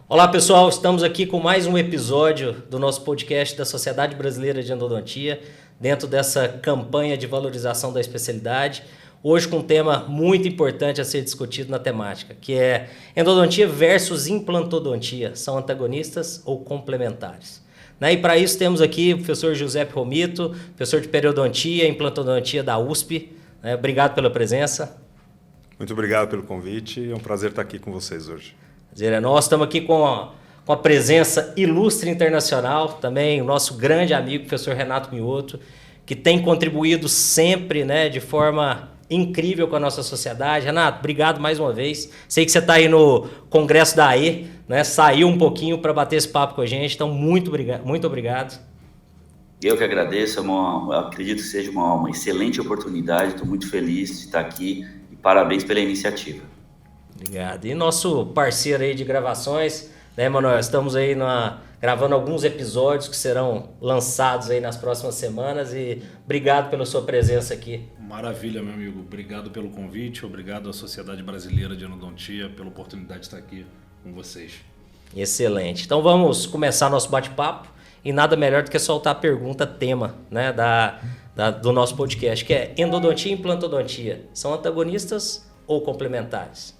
Olá pessoal, estamos aqui com mais um episódio do nosso podcast da Sociedade Brasileira de Endodontia, dentro dessa campanha de valorização da especialidade, hoje com um tema muito importante a ser discutido na temática, que é endodontia versus implantodontia, são antagonistas ou complementares? E para isso temos aqui o professor Giuseppe Romito, professor de periodontia e implantodontia da USP. Obrigado pela presença. Muito obrigado pelo convite, é um prazer estar aqui com vocês hoje. Nós estamos aqui com a presença ilustre internacional, também o nosso grande amigo, professor Renato Mioto, que tem contribuído sempre, de forma incrível com a nossa sociedade. Renato, obrigado mais uma vez. Sei que você está aí no congresso da AE, saiu um pouquinho para bater esse papo com a gente, então muito obrigado. Eu que agradeço, eu acredito que seja uma excelente oportunidade, estou muito feliz de estar aqui e parabéns pela iniciativa. Obrigado. E nosso parceiro aí de gravações, Emanuel? Estamos aí gravando alguns episódios que serão lançados aí nas próximas semanas e obrigado pela sua presença aqui. Maravilha, meu amigo. Obrigado pelo convite, obrigado à Sociedade Brasileira de Endodontia pela oportunidade de estar aqui com vocês. Excelente. Então vamos começar nosso bate-papo e nada melhor do que soltar a pergunta tema do nosso podcast, que é endodontia e implantodontia. São antagonistas ou complementares?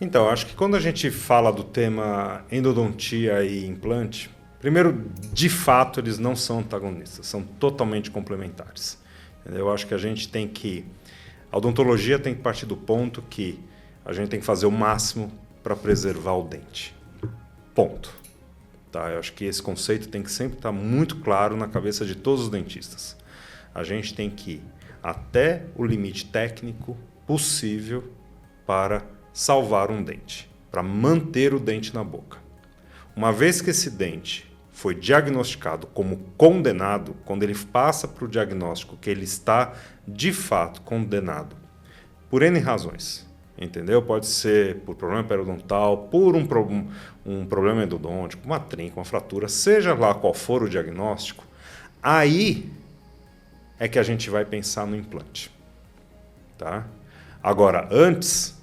Então, acho que quando a gente fala do tema endodontia e implante, primeiro, de fato, eles não são antagonistas, são totalmente complementares. Eu acho que a odontologia tem que partir do ponto que a gente tem que fazer o máximo para preservar o dente. Ponto. Tá? Eu acho que esse conceito tem que sempre estar muito claro na cabeça de todos os dentistas. A gente tem que ir até o limite técnico possível para salvar um dente, para manter o dente na boca. Uma vez que esse dente foi diagnosticado como condenado, quando ele passa para o diagnóstico que ele está de fato condenado, por N razões, entendeu? Pode ser por problema periodontal, por um problema endodôntico, uma trinca, uma fratura, seja lá qual for o diagnóstico, aí é que a gente vai pensar no implante. Tá? Agora, antes,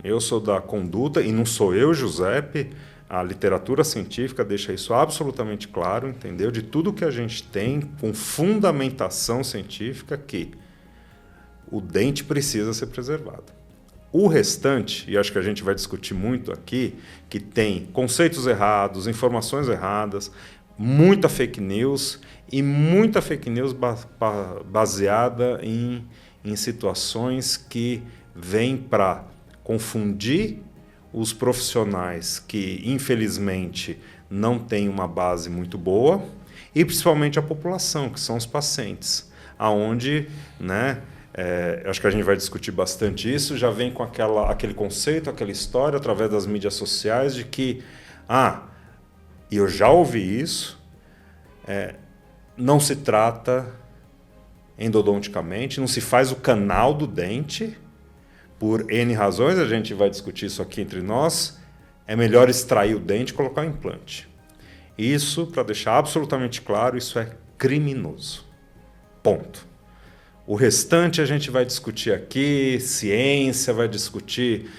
eu sou da conduta, e não sou eu, Giuseppe, a literatura científica deixa isso absolutamente claro, entendeu? De tudo que a gente tem com fundamentação científica que o dente precisa ser preservado. O restante, e acho que a gente vai discutir muito aqui, que tem conceitos errados, informações erradas, muita fake news baseada em situações que vêm para confundir os profissionais que, infelizmente, não têm uma base muito boa e, principalmente, a população, que são os pacientes, aonde, acho que a gente vai discutir bastante isso, já vem com aquele conceito, aquela história, através das mídias sociais, de que, e eu já ouvi isso, não se trata endodonticamente, não se faz o canal do dente, por N razões, a gente vai discutir isso aqui entre nós, é melhor extrair o dente e colocar o implante. Isso, para deixar absolutamente claro, isso é criminoso. Ponto. O restante a gente vai discutir aqui, ciência, vai discutir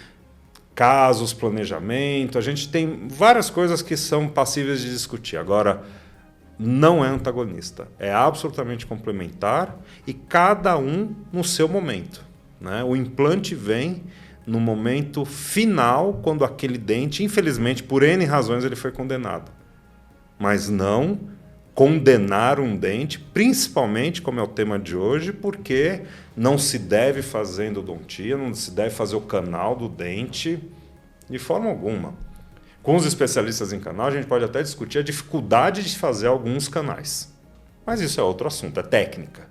casos, planejamento, a gente tem várias coisas que são passíveis de discutir. Agora, não é antagonista, é absolutamente complementar e cada um no seu momento. O implante vem no momento final, quando aquele dente, infelizmente, por N razões, ele foi condenado. Mas não condenar um dente, principalmente, como é o tema de hoje, porque não se deve fazer endodontia, não se deve fazer o canal do dente de forma alguma. Com os especialistas em canal, a gente pode até discutir a dificuldade de fazer alguns canais. Mas isso é outro assunto, é técnica.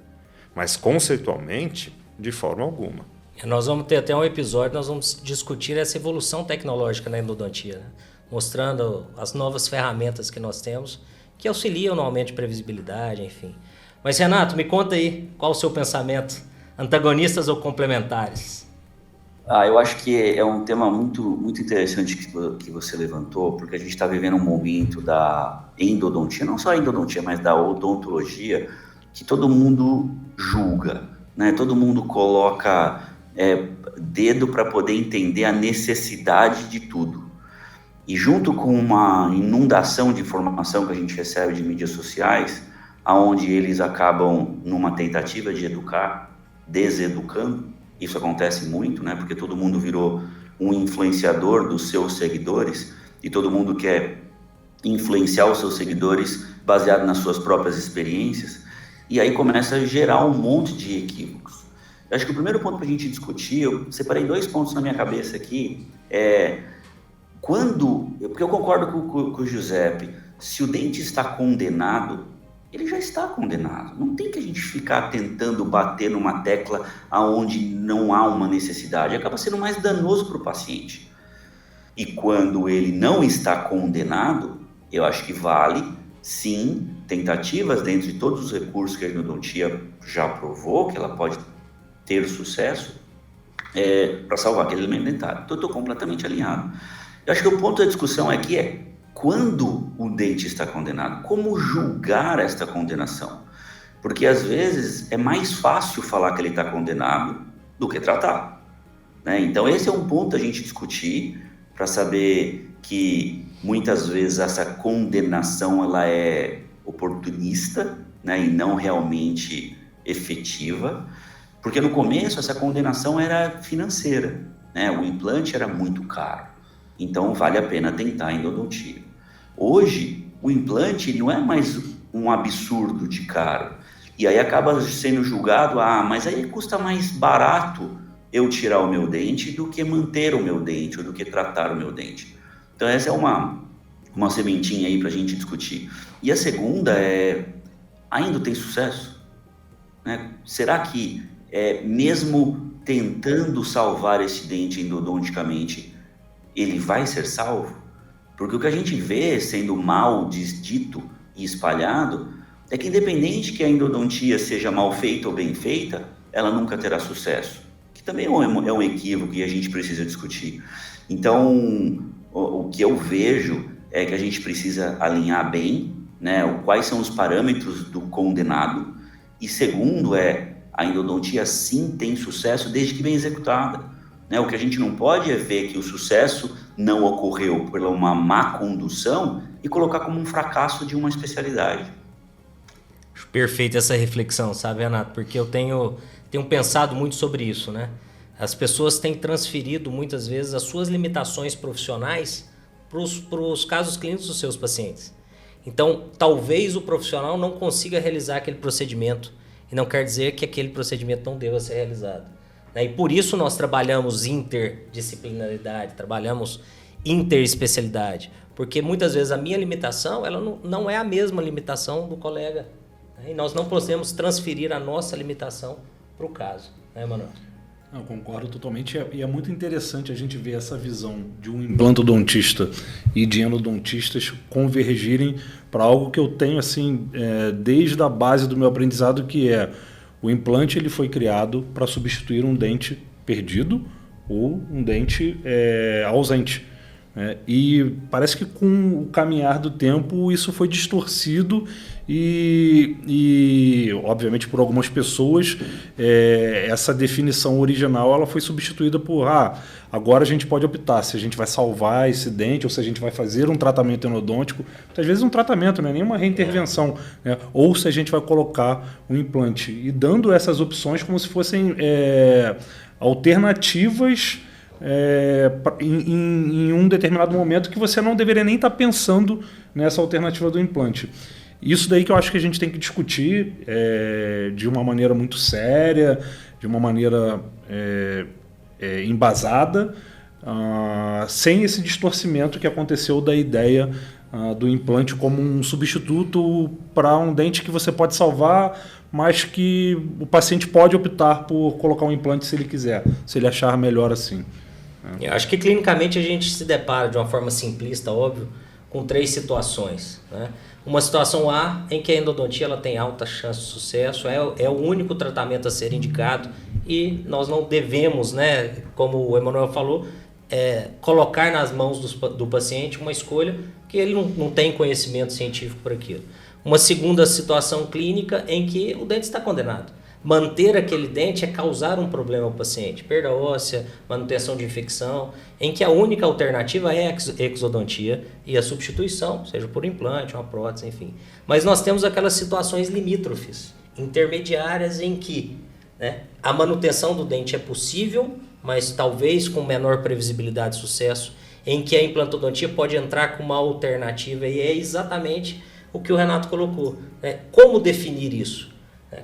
Mas conceitualmente, de forma alguma. Nós vamos ter até um episódio, nós vamos discutir essa evolução tecnológica na endodontia, mostrando as novas ferramentas que nós temos, que auxiliam no aumento de previsibilidade, enfim. Mas, Renato, me conta aí, qual o seu pensamento? Antagonistas ou complementares? Eu acho que é um tema muito, muito interessante que você levantou, porque a gente está vivendo um momento da endodontia, não só a endodontia, mas da odontologia, que todo mundo julga, Todo mundo coloca dedo para poder entender a necessidade de tudo. E junto com uma inundação de informação que a gente recebe de mídias sociais, aonde eles acabam numa tentativa de educar, deseducando, isso acontece muito, né? Porque todo mundo virou um influenciador dos seus seguidores e todo mundo quer influenciar os seus seguidores baseado nas suas próprias experiências, e aí começa a gerar um monte de equívocos. Eu acho que o primeiro ponto para a gente discutir, eu separei 2 pontos na minha cabeça aqui, porque eu concordo com o Giuseppe, se o dente está condenado, ele já está condenado. Não tem que a gente ficar tentando bater numa tecla aonde não há uma necessidade. Acaba sendo mais danoso para o paciente. E quando ele não está condenado, eu acho que vale, sim, tentativas dentro de todos os recursos que a endodontia já provou, que ela pode ter sucesso, para salvar aquele elemento dentário. Então, eu estou completamente alinhado. Eu acho que o ponto da discussão aqui é quando o dente está condenado, como julgar esta condenação? Porque às vezes é mais fácil falar que ele está condenado do que tratar, né? Então esse é um ponto a gente discutir para saber que muitas vezes essa condenação ela é oportunista, né, e não realmente efetiva, porque no começo essa condenação era financeira, né? O implante era muito caro, então vale a pena tentar a endodontia. Hoje, o implante não é mais um absurdo de caro. E aí acaba sendo julgado, mas aí custa mais barato eu tirar o meu dente do que manter o meu dente, ou do que tratar o meu dente. Então essa é uma sementinha aí para a gente discutir. E a segunda a endo tem sucesso? Né? Será que mesmo tentando salvar esse dente endodonticamente, ele vai ser salvo? Porque o que a gente vê sendo mal dito e espalhado é que independente que a endodontia seja mal feita ou bem feita, ela nunca terá sucesso. Que também é um equívoco e a gente precisa discutir. Então, o que eu vejo é que a gente precisa alinhar bem, né, quais são os parâmetros do condenado. E segundo a endodontia sim tem sucesso desde que bem executada. Né? O que a gente não pode é ver que o sucesso não ocorreu por uma má condução e colocar como um fracasso de uma especialidade. Perfeita essa reflexão, sabe, Renato? Porque eu tenho pensado muito sobre isso, né? As pessoas têm transferido muitas vezes as suas limitações profissionais para os casos clínicos dos seus pacientes. Então, talvez o profissional não consiga realizar aquele procedimento e não quer dizer que aquele procedimento não deva ser realizado. E por isso nós trabalhamos interdisciplinaridade, trabalhamos interespecialidade, porque muitas vezes a minha limitação ela não é a mesma limitação do colega, né? E nós não podemos transferir a nossa limitação para o caso, né, Manuel? Eu concordo totalmente, e é muito interessante a gente ver essa visão de um implantodontista e de endodontistas convergirem para algo que eu tenho assim, desde a base do meu aprendizado, que o implante ele foi criado para substituir um dente perdido ou um dente ausente. E parece que com o caminhar do tempo isso foi distorcido e obviamente por algumas pessoas essa definição original ela foi substituída por agora a gente pode optar se a gente vai salvar esse dente ou se a gente vai fazer um tratamento endodôntico, às vezes um tratamento, não é nenhuma reintervenção, né? Ou se a gente vai colocar um implante e dando essas opções como se fossem alternativas em um determinado momento que você não deveria nem estar pensando nessa alternativa do implante. Isso daí que eu acho que a gente tem que discutir de uma maneira muito séria, de uma maneira embasada, sem esse distorcimento que aconteceu da ideia do implante como um substituto para um dente que você pode salvar, mas que o paciente pode optar por colocar um implante se ele quiser, se ele achar melhor assim. Eu acho que clinicamente a gente se depara de uma forma simplista, óbvio, com 3 situações, né? Uma situação A, em que a endodontia ela tem alta chance de sucesso, é o único tratamento a ser indicado e nós não devemos, né, como o Emanuel falou, colocar nas mãos do paciente uma escolha que ele não tem conhecimento científico para aquilo. Uma segunda situação clínica em que o dente está condenado. manter aquele dente é causar um problema ao paciente, perda óssea, manutenção de infecção, em que a única alternativa é a exodontia e a substituição, seja por implante, uma prótese, enfim. Mas nós temos aquelas situações limítrofes, intermediárias, em que, né, a manutenção do dente é possível, mas talvez com menor previsibilidade de sucesso, em que a implantodontia pode entrar com uma alternativa, e é exatamente o que o Renato colocou, né? Como definir isso?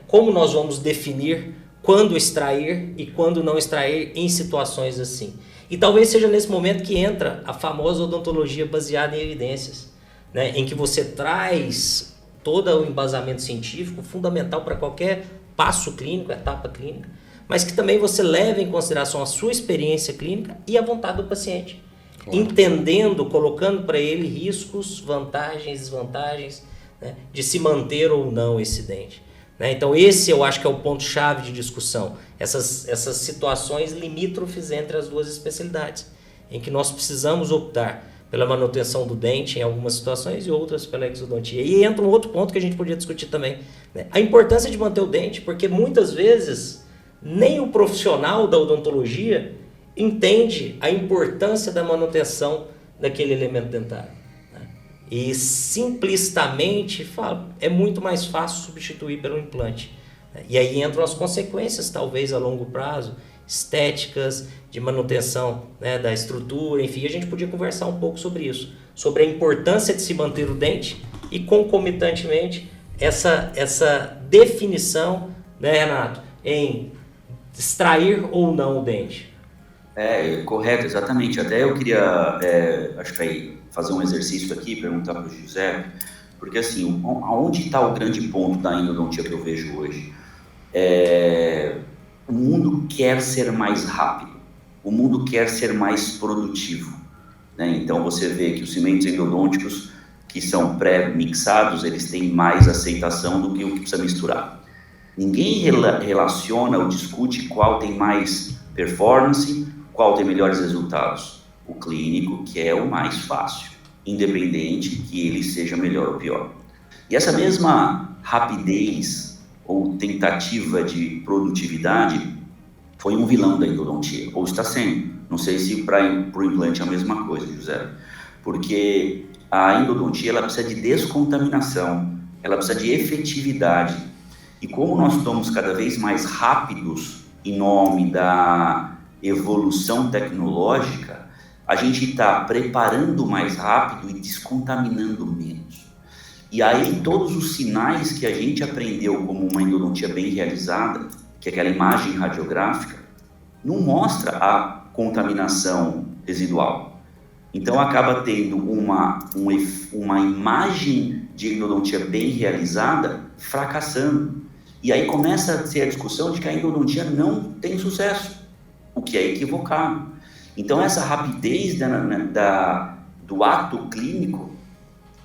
Como nós vamos definir quando extrair e quando não extrair em situações assim? E talvez seja nesse momento que entra a famosa odontologia baseada em evidências, né? Em que você traz todo o embasamento científico fundamental para qualquer passo clínico, etapa clínica, mas que também você leva em consideração a sua experiência clínica e a vontade do paciente. Claro. Entendendo, colocando para ele riscos, vantagens, desvantagens, né, de se manter ou não esse dente. Né? Então esse eu acho que é o ponto-chave de discussão, essas situações limítrofes entre as duas especialidades, em que nós precisamos optar pela manutenção do dente em algumas situações e outras pela exodontia. E entra um outro ponto que a gente podia discutir também, né? A importância de manter o dente, porque muitas vezes nem o profissional da odontologia entende a importância da manutenção daquele elemento dentário, né? E simplicitamente fala, é muito mais fácil substituir pelo implante, né? E aí entram as consequências, talvez a longo prazo, estéticas, de manutenção, né, da estrutura, enfim, a gente podia conversar um pouco sobre isso, sobre a importância de se manter o dente e concomitantemente essa definição, né, Renato, em extrair ou não o dente. Correto, exatamente. Até eu queria, acho que fazer um exercício aqui, perguntar para o José, porque assim, aonde está o grande ponto da endodontia que eu vejo hoje? O mundo quer ser mais rápido, o mundo quer ser mais produtivo, né? Então você vê que os cimentos endodônticos que são pré-mixados, eles têm mais aceitação do que o que precisa misturar. Ninguém relaciona ou discute qual tem mais performance, qual tem melhores resultados. O clínico, que é o mais fácil, independente que ele seja melhor ou pior. E essa mesma rapidez ou tentativa de produtividade foi um vilão da endodontia, ou está sendo. Não sei se para o implante é a mesma coisa, José. Porque a endodontia ela precisa de descontaminação, ela precisa de efetividade. E como nós estamos cada vez mais rápidos em nome da evolução tecnológica, a gente está preparando mais rápido e descontaminando menos. E aí todos os sinais que a gente aprendeu como uma endodontia bem realizada, que é aquela imagem radiográfica, não mostra a contaminação residual. Então acaba tendo uma imagem de endodontia bem realizada fracassando. E aí começa a ser a discussão de que a endodontia não tem sucesso, o que é equivocado. Então essa rapidez do ato clínico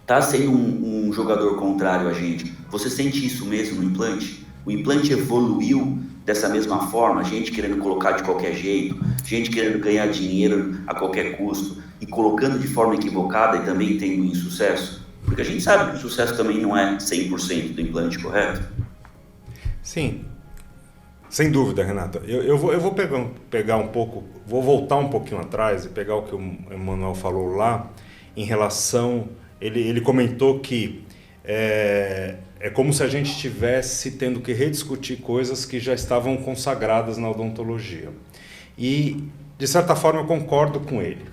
está sendo um jogador contrário a gente. Você sente isso mesmo no implante? O implante evoluiu dessa mesma forma, gente querendo colocar de qualquer jeito, gente querendo ganhar dinheiro a qualquer custo e colocando de forma equivocada e também tendo insucesso? Porque a gente sabe que o sucesso também não é 100% do implante, correto? Sim, sem dúvida, Renata. Eu vou pegar um pouco, vou voltar um pouquinho atrás e pegar o que o Emanuel falou lá em relação... Ele comentou que é como se a gente estivesse tendo que rediscutir coisas que já estavam consagradas na odontologia. E, de certa forma, eu concordo com ele.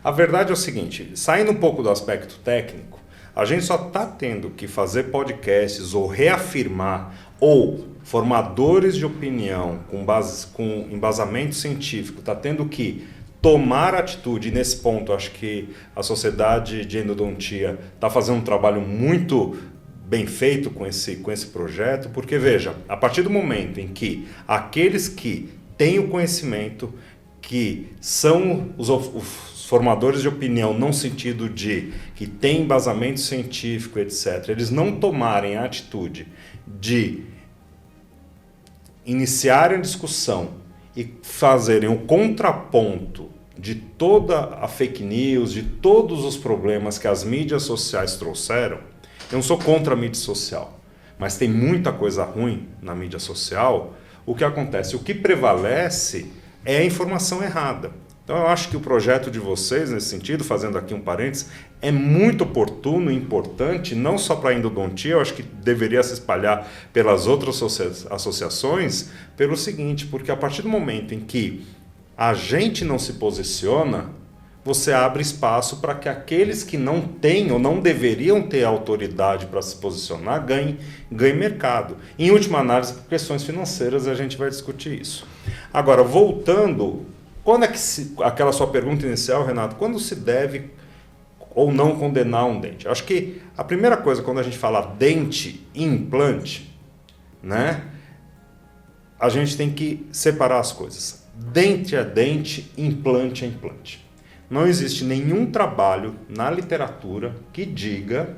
A verdade é o seguinte, saindo um pouco do aspecto técnico, a gente só está tendo que fazer podcasts ou reafirmar, ou formadores de opinião com embasamento científico, está tendo que tomar atitude. E nesse ponto, acho que a Sociedade de Endodontia está fazendo um trabalho muito bem feito com esse projeto, porque, veja, a partir do momento em que aqueles que têm o conhecimento, que são os formadores de opinião, no sentido de que tem embasamento científico, etc., eles não tomarem a atitude de iniciarem a discussão e fazerem o contraponto de toda a fake news, de todos os problemas que as mídias sociais trouxeram. Eu não sou contra a mídia social, mas tem muita coisa ruim na mídia social, o que acontece? O que prevalece é a informação errada. Então eu acho que o projeto de vocês, nesse sentido, fazendo aqui um parênteses, é muito oportuno e importante, não só para a endodontia, eu acho que deveria se espalhar pelas outras associações, pelo seguinte, porque a partir do momento em que a gente não se posiciona, você abre espaço para que aqueles que não têm ou não deveriam ter autoridade para se posicionar ganhem mercado. Em última análise, por questões financeiras, a gente vai discutir isso. Agora, voltando, quando é que aquela sua pergunta inicial, Renato, quando se deve ou não condenar um dente? Acho que a primeira coisa, quando a gente fala dente e implante, né, a gente tem que separar as coisas. Dente é dente, implante é implante. Não existe nenhum trabalho na literatura que diga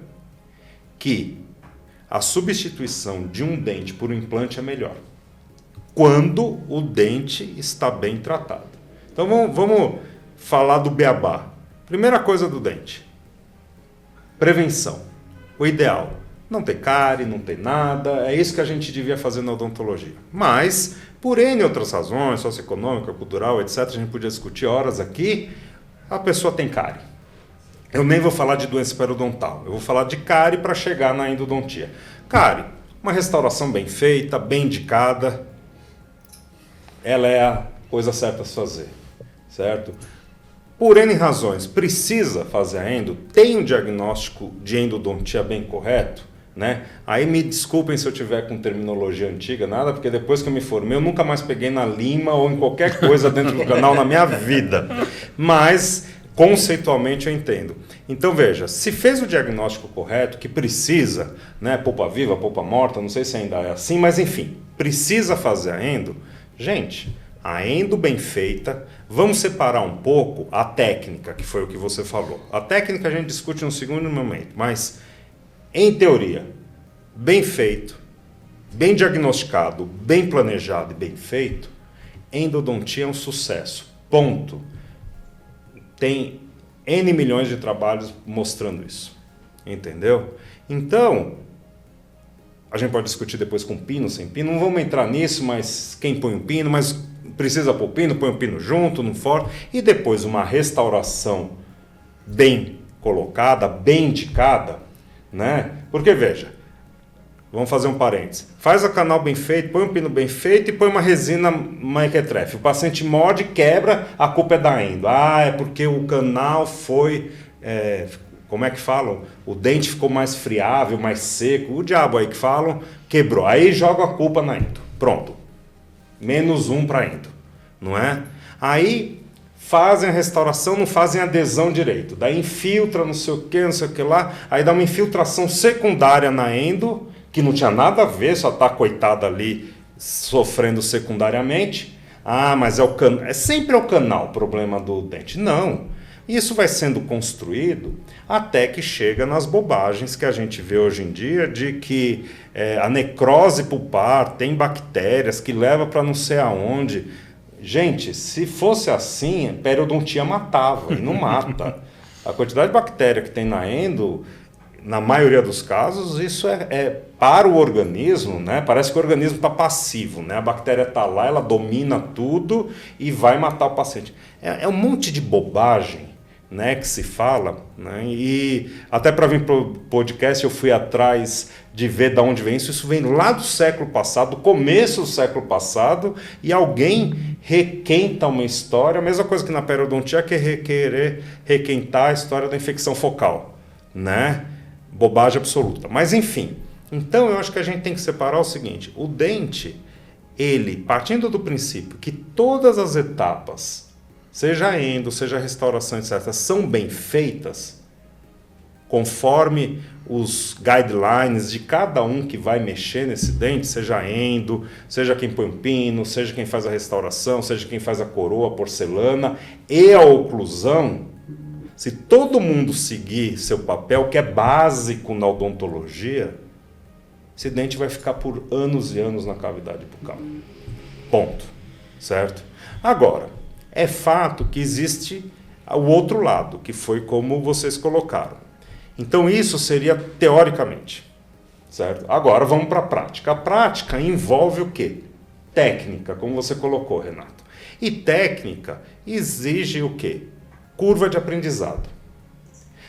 que a substituição de um dente por um implante é melhor, quando o dente está bem tratado. Então vamos falar do beabá. Primeira coisa do dente: prevenção. O ideal, não ter cárie, não ter nada, é isso que a gente devia fazer na odontologia. Mas, por N outras razões, socioeconômica, cultural, etc., a gente podia discutir horas aqui, a pessoa tem cárie. Eu nem vou falar de doença periodontal, eu vou falar de cárie para chegar na endodontia. Cárie, uma restauração bem feita, bem indicada, ela é a coisa certa a se fazer, certo? Por N razões, precisa fazer a endo, tem um diagnóstico de endodontia bem correto, né? Aí me desculpem se eu tiver com terminologia antiga, nada, porque depois que eu me formei, eu nunca mais peguei na lima ou em qualquer coisa dentro do canal na minha vida. Mas, conceitualmente, eu entendo. Então, veja, se fez o diagnóstico correto, que precisa, né, polpa viva, polpa morta, não sei se ainda é assim, mas enfim, precisa fazer a endo, gente, a endo bem feita, vamos separar um pouco a técnica, que foi o que você falou. A técnica a gente discute no segundo momento, mas, em teoria, bem feito, bem diagnosticado, bem planejado e bem feito, endodontia é um sucesso. Ponto. Tem N milhões de trabalhos mostrando isso. Entendeu? Então, a gente pode discutir depois com pino, sem pino. Não vamos entrar nisso, mas quem põe o pino, mas precisa pôr o pino, põe o pino junto, não fora. E depois uma restauração bem colocada, bem indicada, né? Porque, veja, vamos fazer um parênteses. Faz o canal bem feito, põe um pino bem feito e põe uma resina mequetrefe. O paciente morde, quebra, a culpa é da endo. Ah, é porque o canal foi... como é que falam? O dente ficou mais friável, mais seco. O diabo aí que falam, quebrou. Aí joga a culpa na endo. Pronto. -1 para endo. Não é? Aí... fazem a restauração, não fazem a adesão direito. Daí infiltra, não sei o que lá. Aí dá uma infiltração secundária na endo, que não tinha nada a ver, só está coitada ali sofrendo secundariamente. Ah, mas é sempre o canal o problema do dente. Não. Isso vai sendo construído até que chega nas bobagens que a gente vê hoje em dia, de que a necrose pulpar tem bactérias que leva para não sei aonde. Gente, se fosse assim, periodontia matava, e não mata. A quantidade de bactéria que tem na endo, na maioria dos casos, isso é para o organismo, né? Parece que o organismo está passivo, né? A bactéria está lá, ela domina tudo e vai matar o paciente. É um monte de bobagem, né, que se fala, né? E até para vir para o podcast eu fui atrás de ver de onde vem isso. Isso vem lá do século passado, do começo do século passado, e alguém requenta uma história, a mesma coisa que na periodontia, que é querer requentar a história da infecção focal, né? Bobagem absoluta. Mas enfim, então eu acho que a gente tem que separar o seguinte: o dente, ele, partindo do princípio que todas as etapas, seja endo, seja restauração, etc., são bem feitas, conforme os guidelines de cada um que vai mexer nesse dente, seja endo, seja quem põe o pino, seja quem faz a restauração, seja quem faz a coroa, a porcelana e a oclusão. Se todo mundo seguir seu papel, que é básico na odontologia, esse dente vai ficar por anos e anos na cavidade bucal. Ponto. Certo? Agora, é fato que existe o outro lado, que foi como vocês colocaram. Então isso seria teoricamente. certo? Agora vamos para a prática. A prática envolve o quê? Técnica, como você colocou, Renato. E técnica exige o quê? Curva de aprendizado.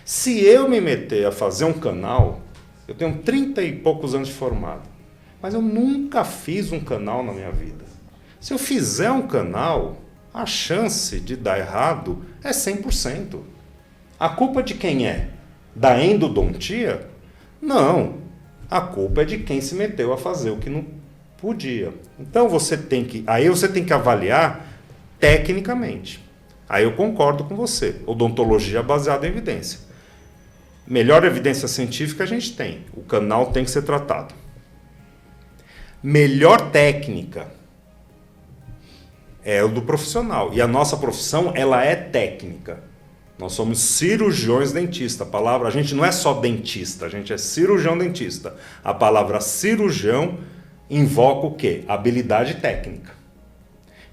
Se eu me meter a fazer um canal, eu tenho 30 e poucos anos de formado, mas eu nunca fiz um canal na minha vida. Se eu fizer um canal, a chance de dar errado é 100%. A culpa de quem é? Da endodontia? Não. A culpa é de quem se meteu a fazer o que não podia. Então você tem que avaliar tecnicamente. Aí eu concordo com você. Odontologia baseada em evidência. Melhor evidência científica a gente tem. O canal tem que ser tratado. Melhor técnica é o do profissional. E a nossa profissão, ela é técnica. Nós somos cirurgiões dentistas. A gente não é só dentista, a gente é cirurgião dentista. A palavra cirurgião invoca o quê? Habilidade técnica.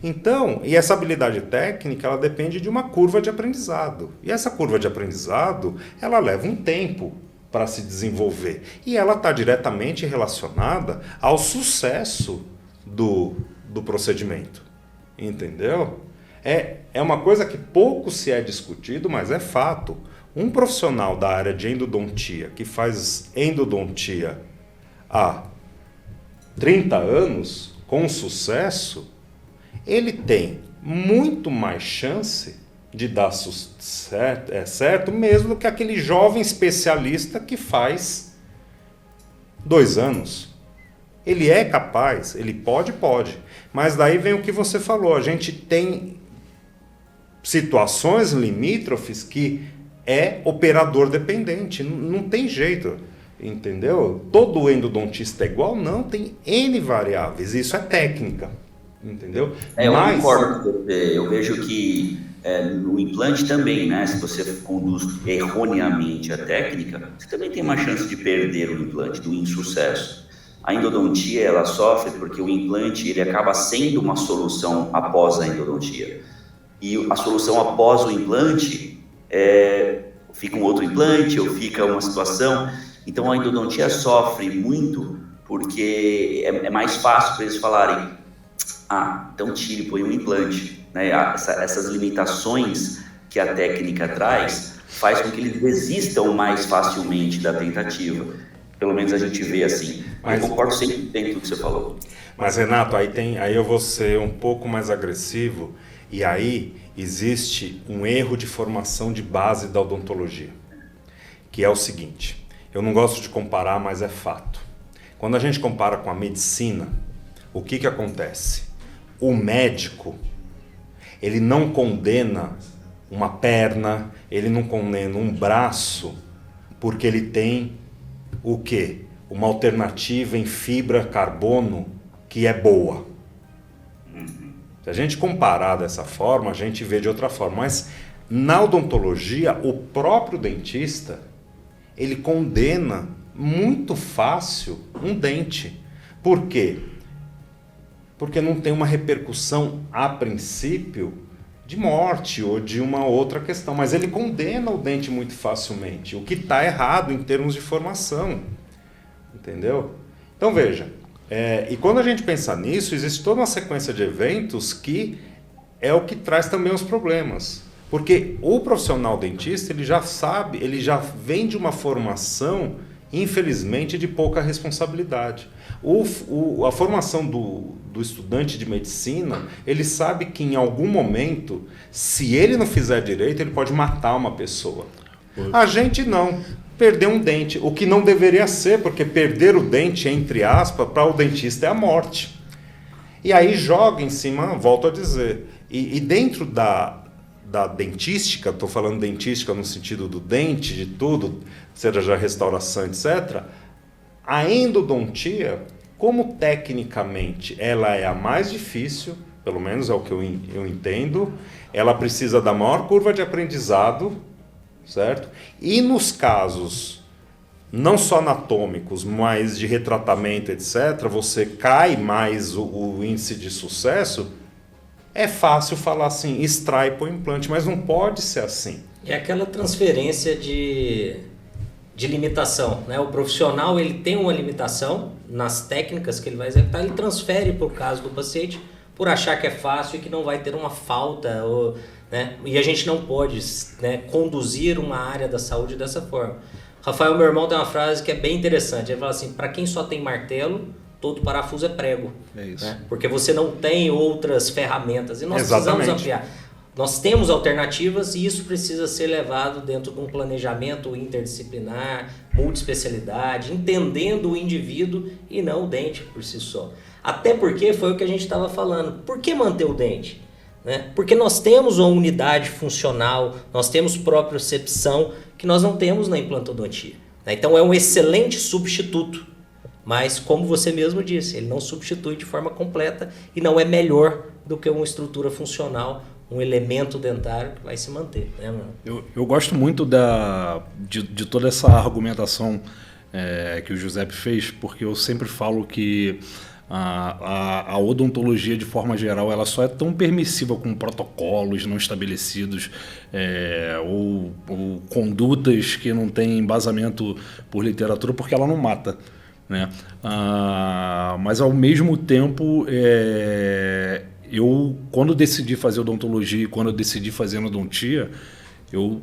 Então, e essa habilidade técnica, ela depende de uma curva de aprendizado. E essa curva de aprendizado, ela leva um tempo para se desenvolver. E ela está diretamente relacionada ao sucesso do procedimento. Entendeu? É uma coisa que pouco se é discutido, mas é fato. Um profissional da área de endodontia, que faz endodontia há 30 anos, com sucesso, ele tem muito mais chance de dar certo mesmo do que aquele jovem especialista que faz 2 anos. Ele é capaz, ele pode, mas daí vem o que você falou, a gente tem situações limítrofes que é operador dependente, não tem jeito, entendeu? Todo endodontista é igual? Não, tem N variáveis, isso é técnica. Entendeu? Eu concordo com você. Eu vejo que no implante também, né? Se você conduz erroneamente a técnica, você também tem uma chance de perder o implante, do insucesso. A endodontia, ela sofre porque o implante, ele acaba sendo uma solução após a endodontia. E a solução após o implante fica um outro implante ou fica uma situação. Então a endodontia sofre muito porque é mais fácil para eles falarem: então tire, põe um implante. Né? Essas limitações que a técnica traz faz com que eles desistam mais facilmente da tentativa. Pelo menos a gente vê assim. Mas eu concordo 100% com o que você falou. Mas, Renato, aí eu vou ser um pouco mais agressivo, e aí existe um erro de formação de base da odontologia, que é o seguinte: eu não gosto de comparar, mas é fato. Quando a gente compara com a medicina, o que acontece? O médico, ele não condena uma perna, ele não condena um braço, porque ele tem o quê? Uma alternativa em fibra carbono que é boa. Se a gente comparar dessa forma, a gente vê de outra forma. Mas na odontologia, o próprio dentista, ele condena muito fácil um dente. Por quê? Porque não tem uma repercussão, a princípio, de morte ou de uma outra questão. Mas ele condena o dente muito facilmente, o que está errado em termos de formação. Entendeu? Então, veja, e quando a gente pensa nisso, existe toda uma sequência de eventos que é o que traz também os problemas. Porque o profissional dentista, ele já sabe, ele já vem de uma formação, infelizmente, de pouca responsabilidade. A formação do estudante de medicina, ele sabe que em algum momento, se ele não fizer direito, ele pode matar uma pessoa. A gente não. Perder um dente, o que não deveria ser, porque perder o dente, entre aspas, para o dentista é a morte. E aí joga em cima, volto a dizer, e dentro da dentística, estou falando dentística no sentido do dente, de tudo, seja já restauração, etc., a endodontia, como tecnicamente ela é a mais difícil, pelo menos é o que eu entendo, ela precisa da maior curva de aprendizado, certo? E nos casos, não só anatômicos, mas de retratamento, etc., você cai mais o índice de sucesso, é fácil falar assim, extrai por implante, mas não pode ser assim. É aquela transferência de limitação, né? O profissional ele tem uma limitação nas técnicas que ele vai executar, ele transfere para o caso do paciente por achar que é fácil e que não vai ter uma falta, né? E a gente não pode, né, conduzir uma área da saúde dessa forma. Rafael, meu irmão, tem uma frase que é bem interessante, ele fala assim, para quem só tem martelo, todo parafuso é prego. É isso. Né? Porque você não tem outras ferramentas e nós precisamos ampliar. Nós temos alternativas e isso precisa ser levado dentro de um planejamento interdisciplinar, multiespecialidade, entendendo o indivíduo e não o dente por si só. Até porque foi o que a gente estava falando. Por que manter o dente? Né? Porque nós temos uma unidade funcional, nós temos propriocepção que nós não temos na implantodontia. Né? Então é um excelente substituto. Mas, como você mesmo disse, ele não substitui de forma completa e não é melhor do que uma estrutura funcional, um elemento dentário que vai se manter. Né, mano? Eu gosto muito de toda essa argumentação que o Giuseppe fez, porque eu sempre falo que a odontologia, de forma geral, ela só é tão permissiva com protocolos não estabelecidos ou condutas que não têm embasamento por literatura, porque ela não mata. Né? Mas ao mesmo tempo eu quando decidi fazer odontologia e quando eu decidi fazer endodontia, eu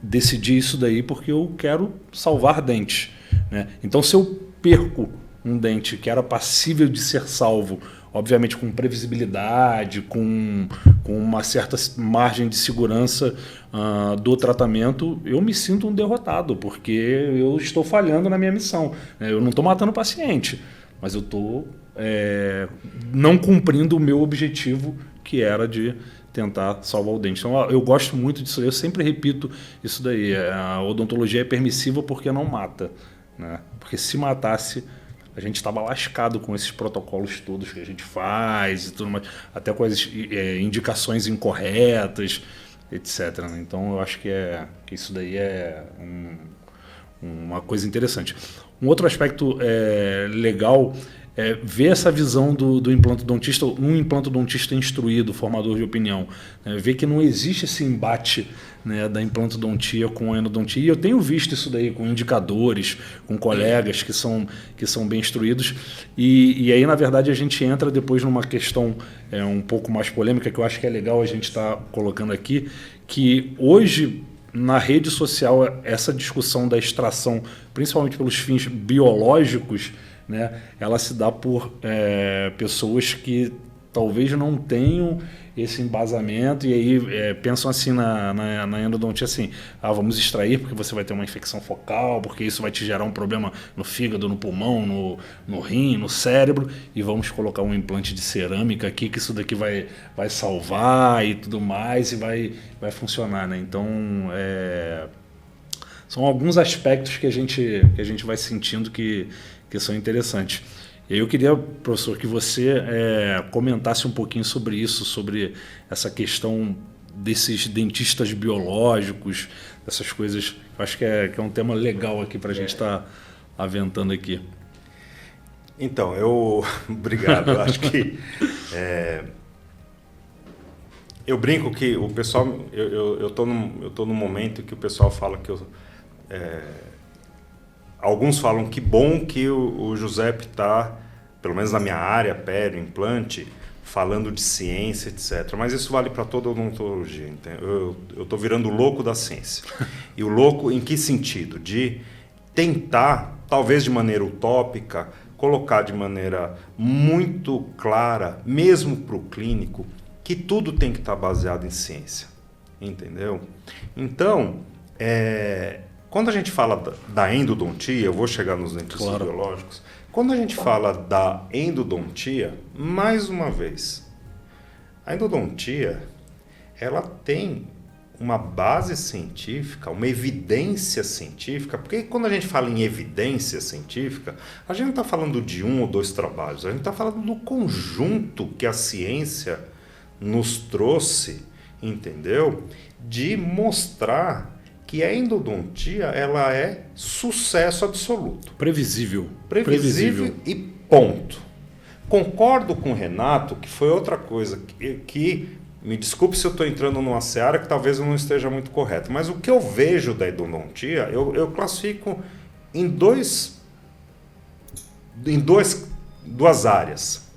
decidi isso daí porque eu quero salvar dentes, né? Então se eu perco um dente que era passível de ser salvo, obviamente com previsibilidade, com uma certa margem de segurança do tratamento, eu me sinto um derrotado, porque eu estou falhando na minha missão. Eu não estou matando o paciente, mas eu estou não cumprindo o meu objetivo, que era de tentar salvar o dente. Então eu gosto muito disso, eu sempre repito isso daí, a odontologia é permissiva porque não mata, né? Porque se matasse, a gente estava lascado com esses protocolos todos que a gente faz e tudo mais, até com as indicações incorretas, etc. Então eu acho que isso daí é uma coisa interessante. Um outro aspecto legal é ver essa visão do implantodontista, um implantodontista instruído, formador de opinião, né? Ver que não existe esse embate, né, da implantodontia com a endodontia. E eu tenho visto isso daí com indicadores, com colegas que são bem instruídos. E aí, na verdade, a gente entra depois numa questão um pouco mais polêmica, que eu acho que é legal a gente estar colocando aqui, que hoje, na rede social, essa discussão da extração, principalmente pelos fins biológicos, né, ela se dá por pessoas que talvez não tenham esse embasamento e aí pensam assim na endodontia assim, vamos extrair porque você vai ter uma infecção focal, porque isso vai te gerar um problema no fígado, no pulmão, no rim, no cérebro, e vamos colocar um implante de cerâmica aqui que isso daqui vai salvar e tudo mais e vai funcionar, né? Então são alguns aspectos que a gente vai sentindo que são interessantes. E aí eu queria, professor, que você comentasse um pouquinho sobre isso, sobre essa questão desses dentistas biológicos, dessas coisas. Eu acho que é um tema legal aqui para a gente estar aventando aqui. Então, obrigado. Eu acho que eu brinco que o pessoal, eu tô num momento que o pessoal fala que alguns falam que bom que o Giuseppe está, pelo menos na minha área, pério, implante, falando de ciência, etc. Mas isso vale para toda a odontologia. Eu estou virando o louco da ciência. E o louco em que sentido? De tentar, talvez de maneira utópica, colocar de maneira muito clara, mesmo para o clínico, que tudo tem que estar baseado em ciência. Entendeu? Então, quando a gente fala da endodontia, eu vou chegar nos dentistas biológicos, quando a gente fala da endodontia, mais uma vez, a endodontia, ela tem uma base científica, uma evidência científica, porque quando a gente fala em evidência científica, a gente não está falando de um ou dois trabalhos, a gente está falando do conjunto que a ciência nos trouxe, entendeu? De mostrar que a endodontia, ela é sucesso absoluto. Previsível E ponto. Concordo com o Renato que foi outra coisa que me desculpe se eu estou entrando numa seara que talvez eu não esteja muito correto, mas o que eu vejo da endodontia, eu classifico em duas áreas.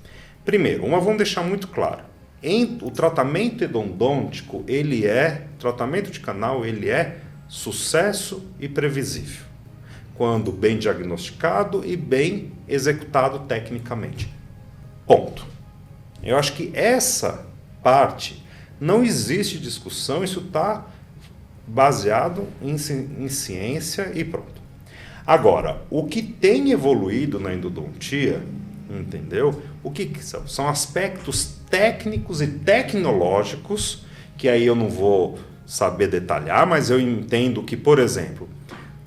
Primeiro, vamos deixar muito claro. O tratamento endodôntico, tratamento de canal, ele é sucesso e previsível, quando bem diagnosticado e bem executado tecnicamente. Ponto. Eu acho que essa parte não existe discussão, isso está baseado em ciência e pronto. Agora, o que tem evoluído na endodontia, entendeu? O que são? São aspectos técnicos e tecnológicos, que aí eu não vou saber detalhar, mas eu entendo que, por exemplo,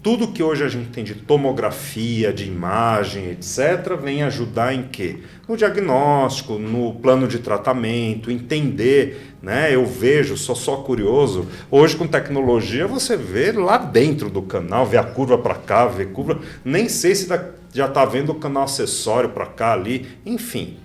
tudo que hoje a gente tem de tomografia, de imagem, etc., vem ajudar em quê? No diagnóstico, no plano de tratamento, entender, né? Eu vejo, sou só curioso, hoje com tecnologia você vê lá dentro do canal, vê a curva para cá, vê curva, nem sei se já está vendo o canal acessório para cá, ali, enfim,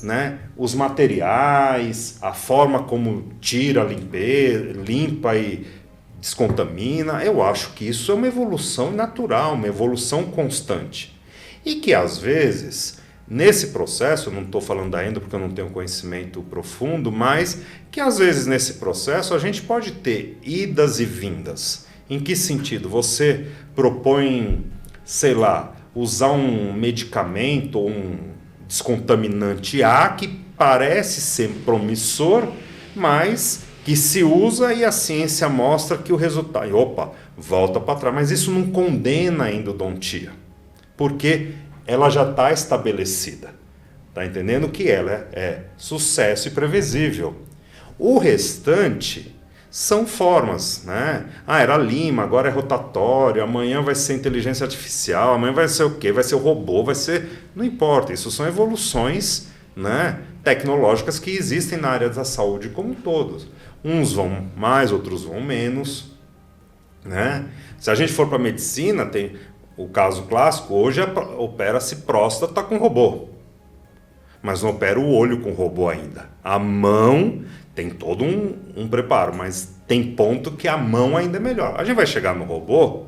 né? Os materiais, a forma como tira, limpa e descontamina, eu acho que isso é uma evolução natural, uma evolução constante. E que às vezes, nesse processo, eu não estou falando da endo porque eu não tenho conhecimento profundo, mas que às vezes nesse processo a gente pode ter idas e vindas. Em que sentido? Você propõe, sei lá, usar um medicamento ou um descontaminante A que parece ser promissor, mas que se usa e a ciência mostra que o resultado... volta para trás. Mas isso não condena a endodontia, porque ela já está estabelecida. Está entendendo que ela é sucesso e previsível. O restante são formas, né? Era lima, agora é rotatório, amanhã vai ser inteligência artificial, amanhã vai ser o quê? Vai ser o robô, vai ser... Não importa, isso são evoluções, né, tecnológicas que existem na área da saúde como todos. Uns vão mais, outros vão menos, né? Se a gente for para a medicina, tem o caso clássico, hoje opera-se próstata com robô, mas não opera o olho com robô ainda. A mão tem todo um preparo, mas tem ponto que a mão ainda é melhor. A gente vai chegar no robô?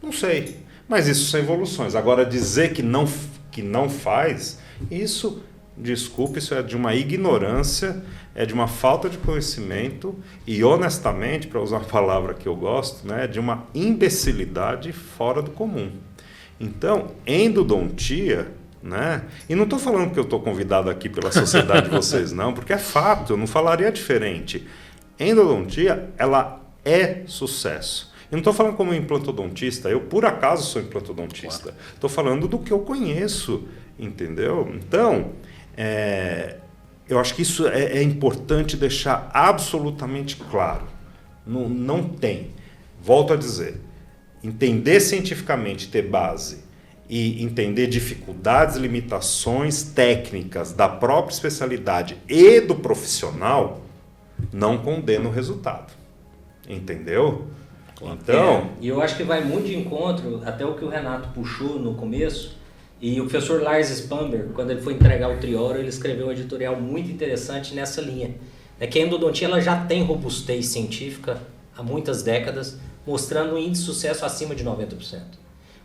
Não sei, mas isso são evoluções. Agora dizer que não faz, isso... Desculpe, isso é de uma ignorância, é de uma falta de conhecimento e, honestamente, para usar a palavra que eu gosto, né, de uma imbecilidade fora do comum. Então, endodontia, né, e não estou falando que eu estou convidado aqui pela sociedade de vocês, não, porque é fato, eu não falaria diferente. Endodontia, ela é sucesso. Eu não estou falando como implantodontista, eu por acaso sou implantodontista. Estou falando do que eu conheço, entendeu? Então... eu acho que isso é importante deixar absolutamente claro. Não tem. Volto a dizer, entender cientificamente, ter base e entender dificuldades, limitações técnicas da própria especialidade e do profissional não condena o resultado. Entendeu? Então... E eu acho que vai muito de encontro, até o que o Renato puxou no começo. E o professor Lars Spamber, quando ele foi entregar o Trioro, ele escreveu um editorial muito interessante nessa linha. É que a endodontia ela já tem robustez científica há muitas décadas, mostrando um índice de sucesso acima de 90%.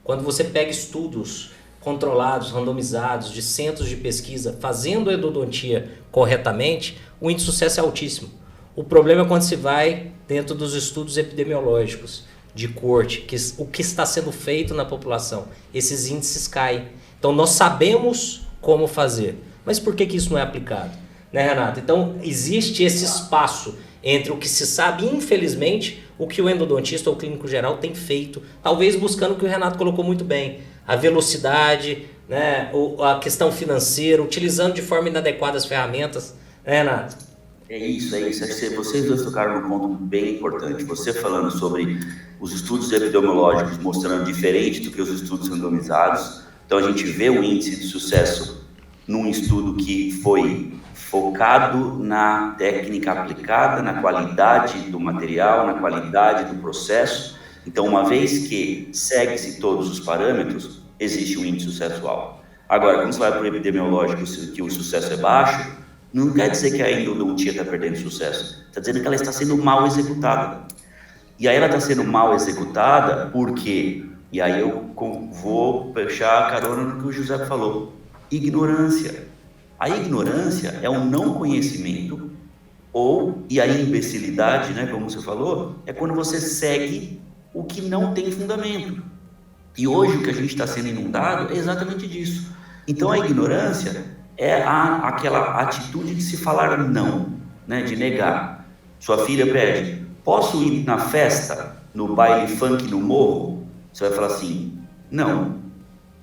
Quando você pega estudos controlados, randomizados, de centros de pesquisa, fazendo a endodontia corretamente, o índice de sucesso é altíssimo. O problema é quando se vai dentro dos estudos epidemiológicos de corte, o que está sendo feito na população. Esses índices caem. Então nós sabemos como fazer, mas por que isso não é aplicado? Né, Renato? Então existe esse espaço entre o que se sabe, infelizmente, o que o endodontista ou o clínico geral tem feito, talvez buscando o que o Renato colocou muito bem, a velocidade, né, a questão financeira, utilizando de forma inadequada as ferramentas, né, Renato? É isso. Vocês dois tocaram num ponto bem importante. Você falando sobre os estudos epidemiológicos mostrando diferente do que os estudos randomizados. Então a gente vê um índice de sucesso num estudo que foi focado na técnica aplicada, na qualidade do material, na qualidade do processo. Então, uma vez que segue-se todos os parâmetros, existe um índice de sucesso alto. Agora, quando você vai para o epidemiológico, que o sucesso é baixo, Não quer dizer que a endodontia está perdendo sucesso. Está dizendo que ela está sendo mal executada. E aí ela está sendo mal executada por quê? E aí eu vou fechar a carona no que o José falou. Ignorância. A ignorância é um não conhecimento e a imbecilidade, né, como você falou, é quando você segue o que não tem fundamento. E hoje o que a gente está sendo inundado é exatamente disso. Então a ignorância é aquela atitude de se falar não, né, de negar. Sua filha pede, posso ir na festa, no baile funk no morro? Você vai falar assim, não.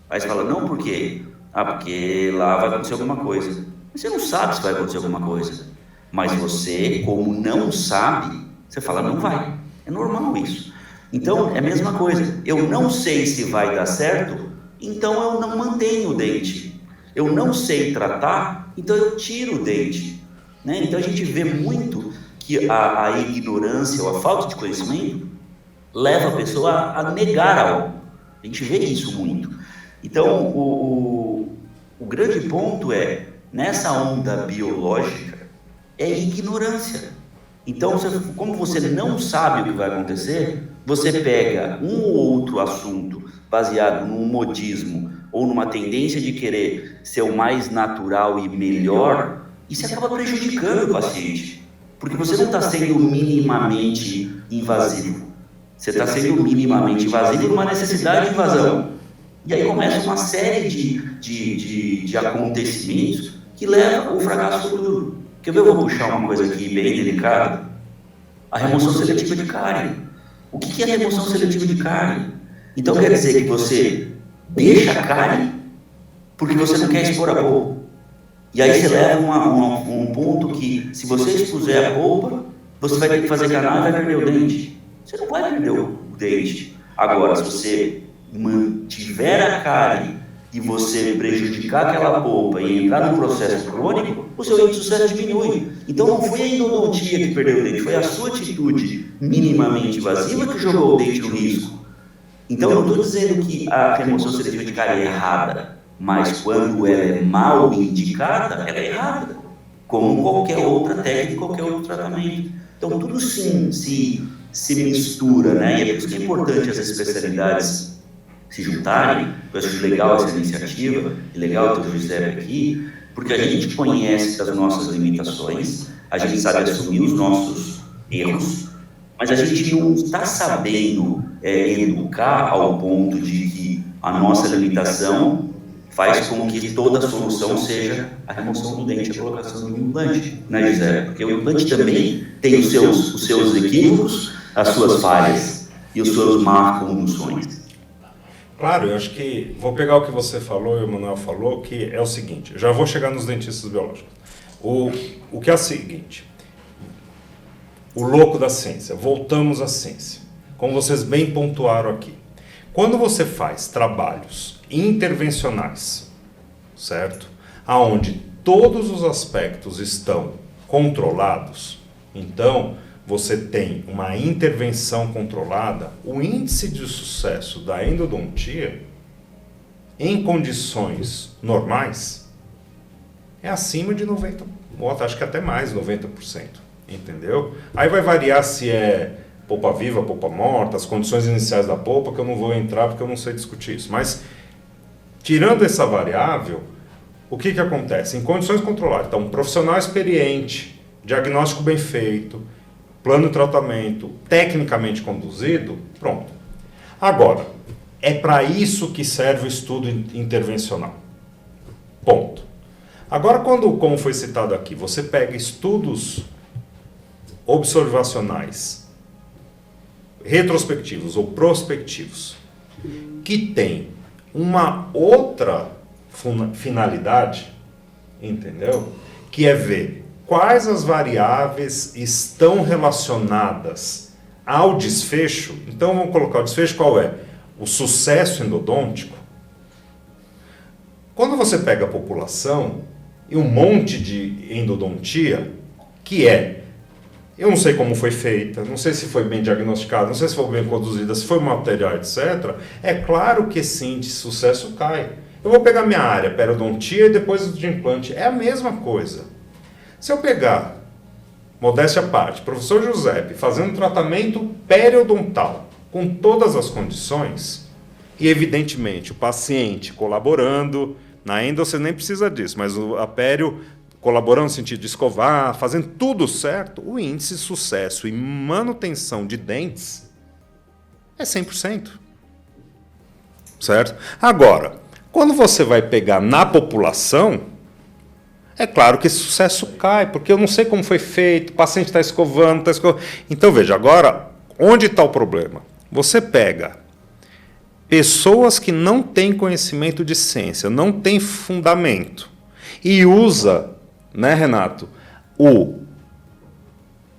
Aí você fala, não, por quê? Porque lá vai acontecer alguma coisa. Mas você não sabe se vai acontecer alguma coisa. Mas você, como não sabe, você fala, não vai. É normal isso. Então, é a mesma coisa. Eu não sei se vai dar certo, então eu não mantenho o dente. Eu não sei tratar, então eu tiro o dente. Né? Então, a gente vê muito que a ignorância ou a falta de conhecimento leva a pessoa a negar algo. A gente vê isso muito. Então, o grande ponto é, nessa onda biológica, é ignorância. Então, como você não sabe o que vai acontecer, você pega um ou outro assunto baseado num modismo ou numa tendência de querer ser o mais natural e melhor, e você acaba prejudicando o paciente, porque você não está sendo minimamente invasivo. Você está sendo minimamente invasivo numa necessidade de invasão. E aí começa uma série de acontecimentos que levam ao fracasso futuro. Quer ver? Eu vou puxar uma coisa aqui bem delicada. A remoção seletiva de cárie. O que é a remoção seletiva de cárie? Então quer dizer que você deixa a cárie porque você não quer expor a polpa. E aí você leva um ponto que, se você expuser a polpa, você vai ter que fazer canal e vai perder o dente. Você não vai perder o dente. Agora, se você mantiver a cárie e você prejudicar aquela polpa e entrar num processo crônico, o seu índice de sucesso diminui. Então não foi a endodontia que perdeu o dente, foi a sua atitude minimamente invasiva que jogou o dente no risco. Então eu não estou dizendo que a remoção seletiva de cárie é errada, mas quando ela é mal indicada, ela é errada, como qualquer outra técnica, qualquer outro tratamento. Então tudo sim se mistura, né? E é por isso que é importante as especialidades se juntarem. Eu acho legal essa iniciativa, é legal ter o José aqui, porque a gente conhece as nossas limitações, a gente sabe assumir os nossos erros, mas a gente não está sabendo educar ao ponto de que a nossa limitação faz com que toda a solução seja a remoção do dente, a colocação do implante, né, José? Porque o implante também tem os seus equívocos, as suas falhas e as suas más conduções. Claro, eu acho que vou pegar o que você falou e o Manuel falou, que é o seguinte, já vou chegar nos dentistas biológicos. O que é o seguinte, o louco da ciência, voltamos à ciência, como vocês bem pontuaram aqui. Quando você faz trabalhos intervencionais, certo? Aonde todos os aspectos estão controlados, então você tem uma intervenção controlada, o índice de sucesso da endodontia, em condições normais, é acima de 90%, acho que até mais, 90%, entendeu? Aí vai variar se é polpa viva, polpa morta, as condições iniciais da polpa, que eu não vou entrar porque eu não sei discutir isso. Mas, tirando essa variável, o que acontece? Em condições controladas, então, um profissional experiente, diagnóstico bem feito, plano de tratamento tecnicamente conduzido, pronto. Agora, é para isso que serve o estudo intervencional. Ponto. Agora, como foi citado aqui, você pega estudos observacionais, retrospectivos ou prospectivos, que tem uma outra finalidade, entendeu? Que é ver quais as variáveis estão relacionadas ao desfecho. Então vamos colocar o desfecho qual é? O sucesso endodôntico. Quando você pega a população e um monte de endodontia, que eu não sei como foi feita, não sei se foi bem diagnosticada, não sei se foi bem conduzida, se foi material, etc. É claro que esse índice de sucesso cai. Eu vou pegar minha área, periodontia e depois de implante. É a mesma coisa. Se eu pegar, modéstia à parte, professor Giuseppe fazendo tratamento periodontal com todas as condições, e evidentemente o paciente colaborando, na endo você nem precisa disso, mas a pério colaborando no sentido de escovar, fazendo tudo certo, o índice de sucesso e manutenção de dentes é 100%. Certo? Agora, quando você vai pegar na população, é claro que esse sucesso cai, porque eu não sei como foi feito, o paciente está escovando, Então, veja, agora, onde está o problema? Você pega pessoas que não têm conhecimento de ciência, não têm fundamento, e usa, né, Renato, o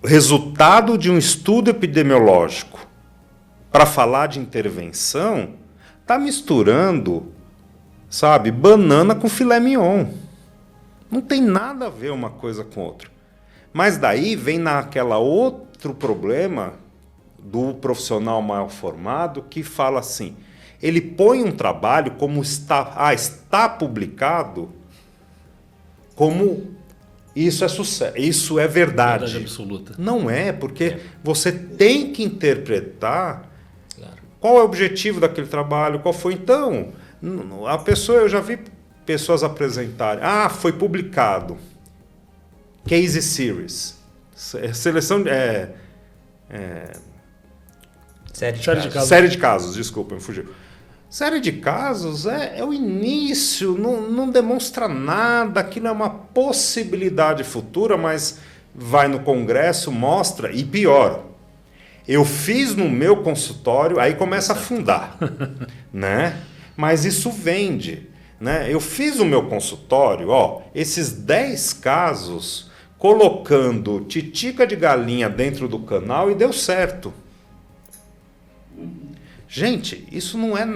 resultado de um estudo epidemiológico para falar de intervenção, está misturando, sabe, banana com filé mignon. Não tem nada a ver uma coisa com outra. Mas daí vem naquela outro problema do profissional mal formado que fala assim, ele põe um trabalho como está publicado, como isso é sucesso, isso é verdade. Verdade absoluta. Não é, porque você tem que interpretar qual é o objetivo daquele trabalho, qual foi. Então, a pessoa, eu já vi pessoas apresentarem, foi publicado, case series, seleção de... Série de casos, desculpa, me fugiu. Série de casos é o início, não demonstra nada, aquilo é uma possibilidade futura, mas vai no congresso, mostra, e pior, eu fiz no meu consultório, aí começa a afundar, né? Mas isso vende, né? Eu fiz no meu consultório, esses 10 casos, colocando titica de galinha dentro do canal e deu certo. Gente, isso não é...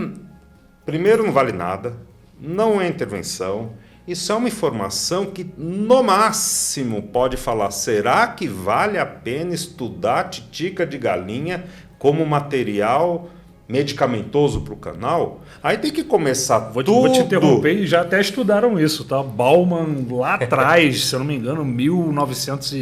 Primeiro, não vale nada, não é intervenção, isso é uma informação que, no máximo, pode falar, será que vale a pena estudar titica de galinha como material medicamentoso para o canal? Aí tem que começar Vou te interromper, e já até estudaram isso, tá? Bauman lá atrás, se eu não me engano, 1900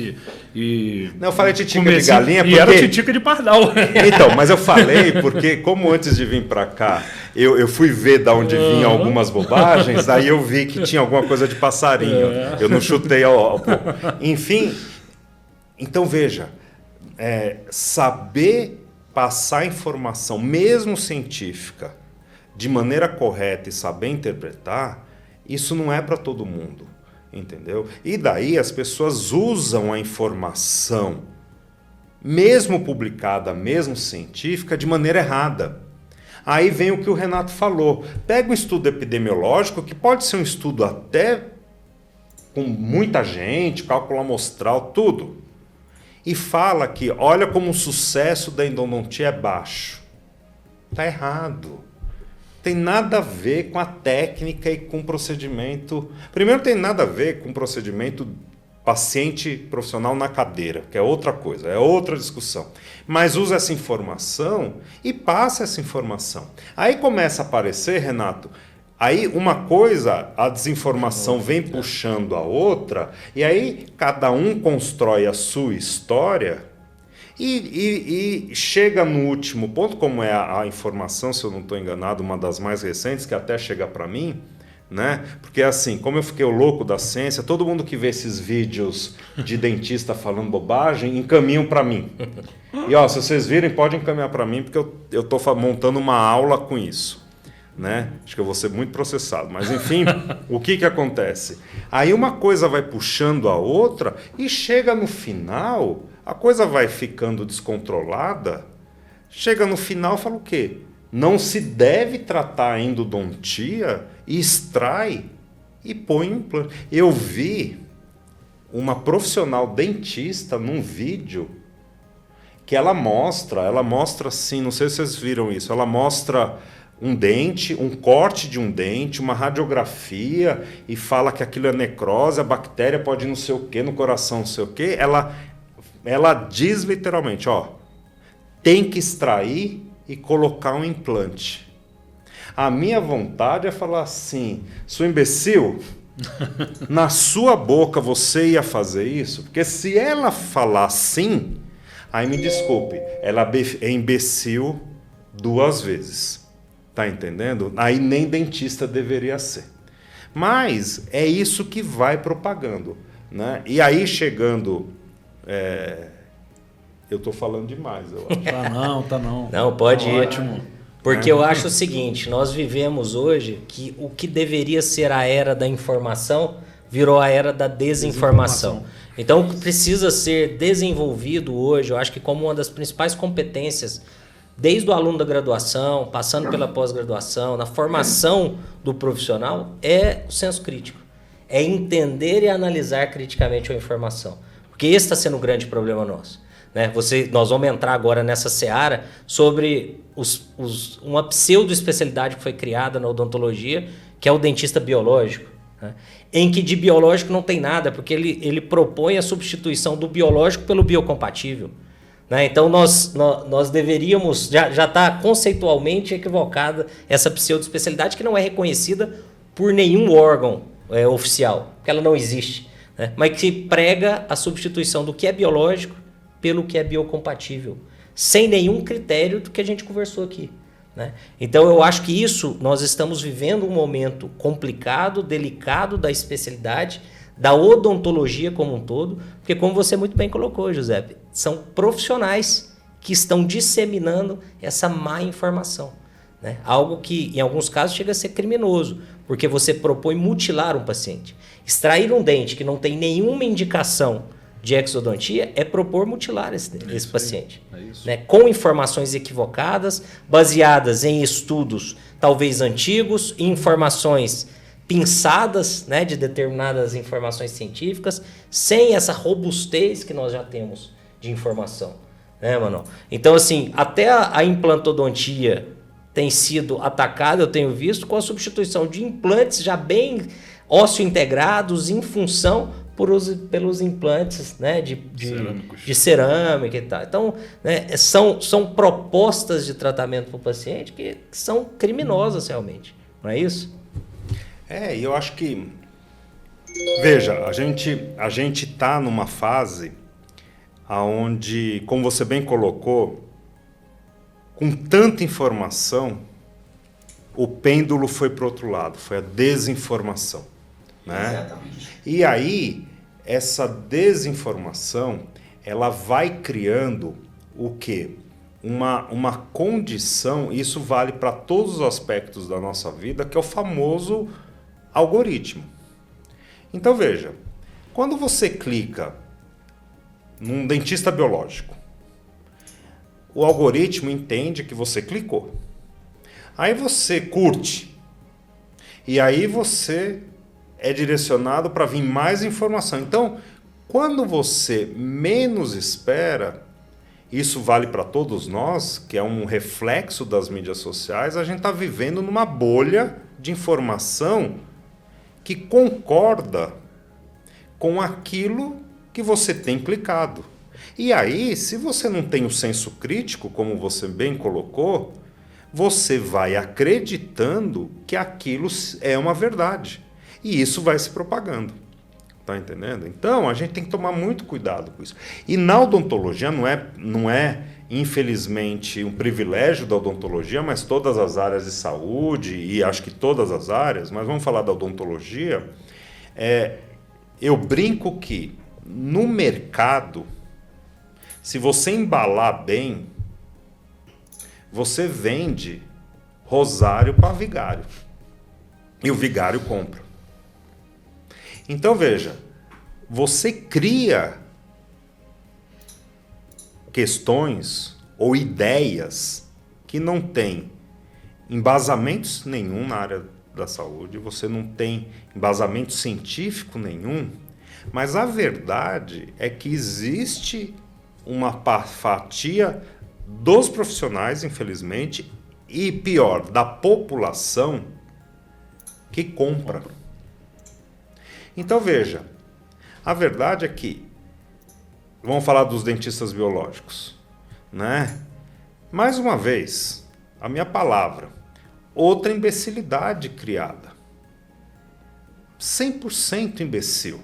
Não, eu falei titica de galinha porque... E era titica de pardal. Então, mas eu falei porque, como antes de vir para cá, eu fui ver de onde vinham algumas bobagens, aí eu vi que tinha alguma coisa de passarinho. Eu não chutei Enfim, então veja, saber passar informação, mesmo científica, de maneira correta e saber interpretar, isso não é para todo mundo, entendeu? E daí as pessoas usam a informação, mesmo publicada, mesmo científica, de maneira errada. Aí vem o que o Renato falou. Pega um estudo epidemiológico, que pode ser um estudo até com muita gente, cálculo amostral, tudo, e fala que olha como o sucesso da endodontia é baixo. Está errado. Tem nada a ver com a técnica e com o procedimento. Primeiro, tem nada a ver com o procedimento paciente profissional na cadeira, que é outra coisa, é outra discussão. Mas usa essa informação e passa essa informação. Aí começa a aparecer, Renato, aí uma coisa, a desinformação vem puxando a outra, e aí cada um constrói a sua história e chega no último ponto, como é a informação, se eu não estou enganado, uma das mais recentes, que até chega para mim, né? Porque assim, como eu fiquei o louco da ciência, todo mundo que vê esses vídeos de dentista falando bobagem, encaminham para mim. E se vocês virem, pode encaminhar para mim, porque eu estou montando uma aula com isso. Né? Acho que eu vou ser muito processado, mas enfim, o que acontece? Aí uma coisa vai puxando a outra e chega no final, a coisa vai ficando descontrolada, chega no final e fala o quê? Não se deve tratar a endodontia e extrai e põe um implante. Eu vi uma profissional dentista num vídeo que ela mostra assim, não sei se vocês viram isso, ela mostra um dente, um corte de um dente, uma radiografia, e fala que aquilo é necrose, a bactéria pode ir não sei o quê, no coração não sei o quê. Ela diz literalmente, tem que extrair e colocar um implante. A minha vontade é falar assim, sou imbecil, Na sua boca você ia fazer isso? Porque se ela falar sim, aí me desculpe, ela é imbecil 2 vezes. Tá entendendo? Aí nem dentista deveria ser. Mas é isso que vai propagando, né? E aí chegando... eu estou falando demais, eu acho. Tá não. Não, pode ir. Ótimo. Porque eu acho o seguinte, nós vivemos hoje que o que deveria ser a era da informação virou a era da desinformação. Então, o que precisa ser desenvolvido hoje, eu acho que como uma das principais competências, desde o aluno da graduação, passando pela pós-graduação, na formação do profissional, é o senso crítico. É entender e analisar criticamente a informação. Porque esse está sendo o grande problema nosso. Né? Nós vamos entrar agora nessa seara sobre uma pseudo-especialidade que foi criada na odontologia, que é o dentista biológico, né? Em que de biológico não tem nada, porque ele propõe a substituição do biológico pelo biocompatível. Né? Então nós deveríamos, já está conceitualmente equivocada essa pseudo-especialidade que não é reconhecida por nenhum órgão oficial, porque ela não existe, né? Mas que prega a substituição do que é biológico pelo que é biocompatível, sem nenhum critério do que a gente conversou aqui. Né? Então eu acho que nós estamos vivendo um momento complicado, delicado da especialidade, da odontologia como um todo, porque como você muito bem colocou, Giuseppe, são profissionais que estão disseminando essa má informação. Né? Algo que em alguns casos chega a ser criminoso, porque você propõe mutilar um paciente. Extrair um dente que não tem nenhuma indicação de exodontia é propor mutilar esse paciente. Né? Com informações equivocadas, baseadas em estudos talvez antigos, informações pinçadas, né, de determinadas informações científicas, sem essa robustez que nós já temos de informação. Né, Manuel? Então, assim, até a implantodontia tem sido atacada, eu tenho visto, com a substituição de implantes já bem ósseo-integrados em função pelos implantes, né, de cerâmica e tal. Então, né, são propostas de tratamento para o paciente que são criminosas realmente, não é isso? E eu acho que... Veja, a gente está numa fase onde, como você bem colocou, com tanta informação, o pêndulo foi para o outro lado, foi a desinformação. Né? Exatamente. E aí, essa desinformação, ela vai criando o quê? Uma condição, isso vale para todos os aspectos da nossa vida, que é o famoso algoritmo. Então veja, quando você clica num dentista biológico, o algoritmo entende que você clicou. Aí você curte. E aí você é direcionado para vir mais informação. Então, quando você menos espera, isso vale para todos nós, que é um reflexo das mídias sociais, a gente está vivendo numa bolha de informação que concorda com aquilo que você tem clicado. E aí, se você não tem o senso crítico, como você bem colocou, você vai acreditando que aquilo é uma verdade. E isso vai se propagando. Tá entendendo? Então, a gente tem que tomar muito cuidado com isso. E na odontologia não é infelizmente, um privilégio da odontologia, mas todas as áreas de saúde, e acho que todas as áreas, mas vamos falar da odontologia, eu brinco que no mercado, se você embalar bem, você vende rosário para vigário. E o vigário compra. Então, veja, você cria questões ou ideias que não têm embasamentos nenhum na área da saúde, você não tem embasamento científico nenhum, mas a verdade é que existe uma fatia dos profissionais, infelizmente, e pior, da população que compra. Então veja, a verdade é que, vamos falar dos dentistas biológicos, né? Mais uma vez, a minha palavra, outra imbecilidade criada. 100% imbecil,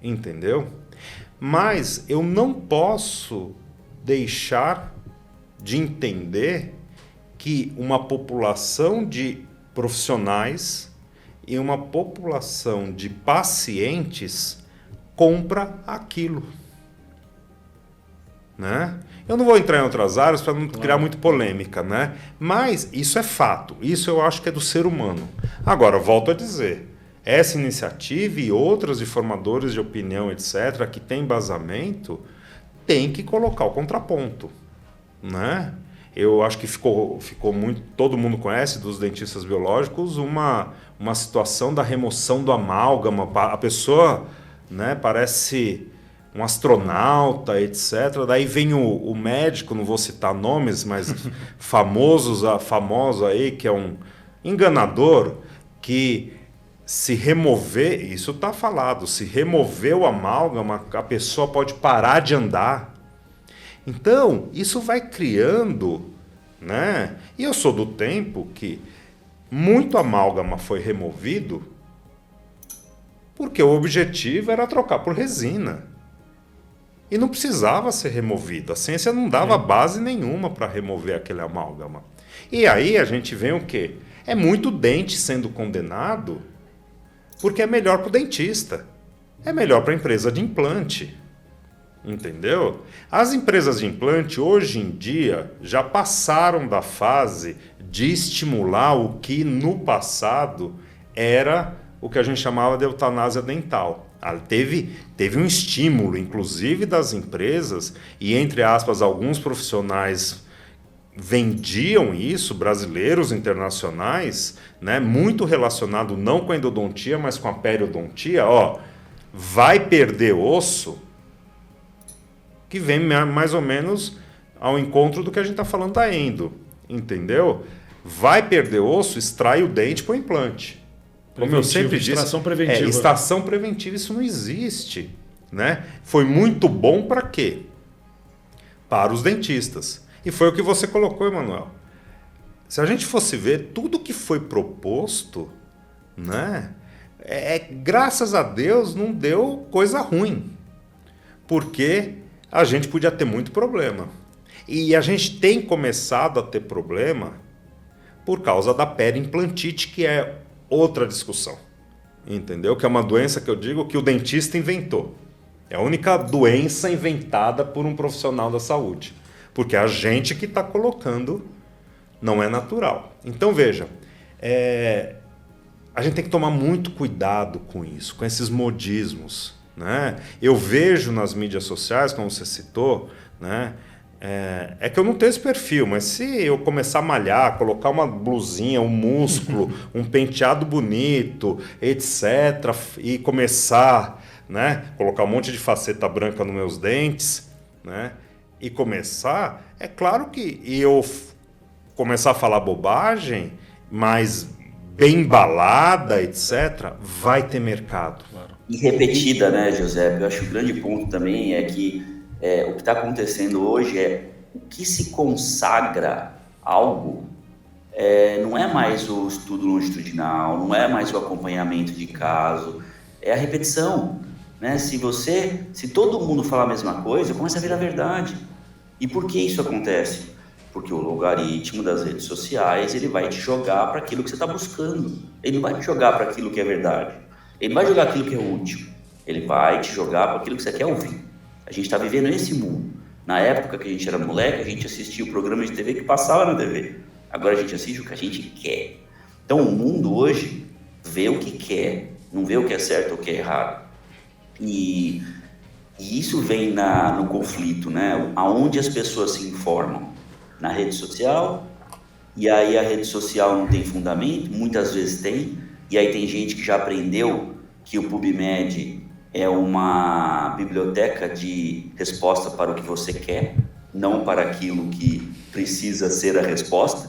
entendeu? Mas eu não posso deixar de entender que uma população de profissionais e uma população de pacientes compra aquilo, né? Eu não vou entrar em outras áreas para não criar muito polêmica, né? Mas isso é fato, isso eu acho que é do ser humano. Agora, volto a dizer, essa iniciativa e outras de formadores de opinião, etc., que tem embasamento, tem que colocar o contraponto, né? Eu acho que ficou muito, todo mundo conhece dos dentistas biológicos, uma situação da remoção do amálgama. A pessoa, né, parece um astronauta, etc. Daí vem o médico, não vou citar nomes, mas famoso aí, que é um enganador, que se remover, isso está falado, se remover o amálgama, a pessoa pode parar de andar. Então, isso vai criando, né? E eu sou do tempo que muito amálgama foi removido porque o objetivo era trocar por resina. E não precisava ser removido. A ciência não dava base nenhuma para remover aquele amálgama. E aí a gente vê o quê? É muito dente sendo condenado porque é melhor para o dentista. É melhor para a empresa de implante. Entendeu? As empresas de implante hoje em dia já passaram da fase de estimular o que no passado era o que a gente chamava de eutanásia dental. Teve um estímulo, inclusive das empresas, e entre aspas, alguns profissionais vendiam isso, brasileiros, internacionais, né, muito relacionado não com a endodontia, mas com a periodontia. Vai perder osso, que vem mais ou menos ao encontro do que a gente está falando da endo, entendeu? Vai perder osso, extrai o dente para o implante. Como eu sempre disse, extração preventiva. Extração preventiva, isso não existe, né? Foi muito bom para quê? Para os dentistas. E foi o que você colocou, Emanuel. Se a gente fosse ver tudo que foi proposto, né? Graças a Deus não deu coisa ruim. Porque a gente podia ter muito problema. E a gente tem começado a ter problema por causa da periimplantite, que é outra discussão. Entendeu? Que é uma doença que eu digo que o dentista inventou. É a única doença inventada por um profissional da saúde. Porque a gente que está colocando não é natural. Então, veja, a gente tem que tomar muito cuidado com isso, com esses modismos, né? Eu vejo nas mídias sociais, como você citou, né? É que eu não tenho esse perfil, mas se eu começar a malhar, colocar uma blusinha, um músculo, um penteado bonito, etc., e começar, né, colocar um monte de faceta branca nos meus dentes, né, e começar, é claro que eu começar a falar bobagem, mas bem embalada, etc., vai ter mercado. E repetida, né, José? Eu acho que o grande ponto também é que o que está acontecendo hoje é o que se consagra algo não é mais o estudo longitudinal, não é mais o acompanhamento de caso, é a repetição, né? Se todo mundo falar a mesma coisa, começa a virar verdade. E por que isso acontece? Porque o logaritmo das redes sociais, ele vai te jogar para aquilo que você está buscando. Ele não vai te jogar para aquilo que é verdade. Ele não vai jogar aquilo que é útil. Ele vai te jogar para aquilo que você quer ouvir. A gente está vivendo esse mundo. Na época que a gente era moleque, a gente assistia o programa de TV que passava na TV. Agora a gente assiste o que a gente quer. Então o mundo hoje vê o que quer, não vê o que é certo ou o que é errado. E isso vem no conflito, né? Aonde as pessoas se informam? Na rede social, e aí a rede social não tem fundamento, muitas vezes tem, e aí tem gente que já aprendeu que o PubMed é uma biblioteca de resposta para o que você quer, não para aquilo que precisa ser a resposta,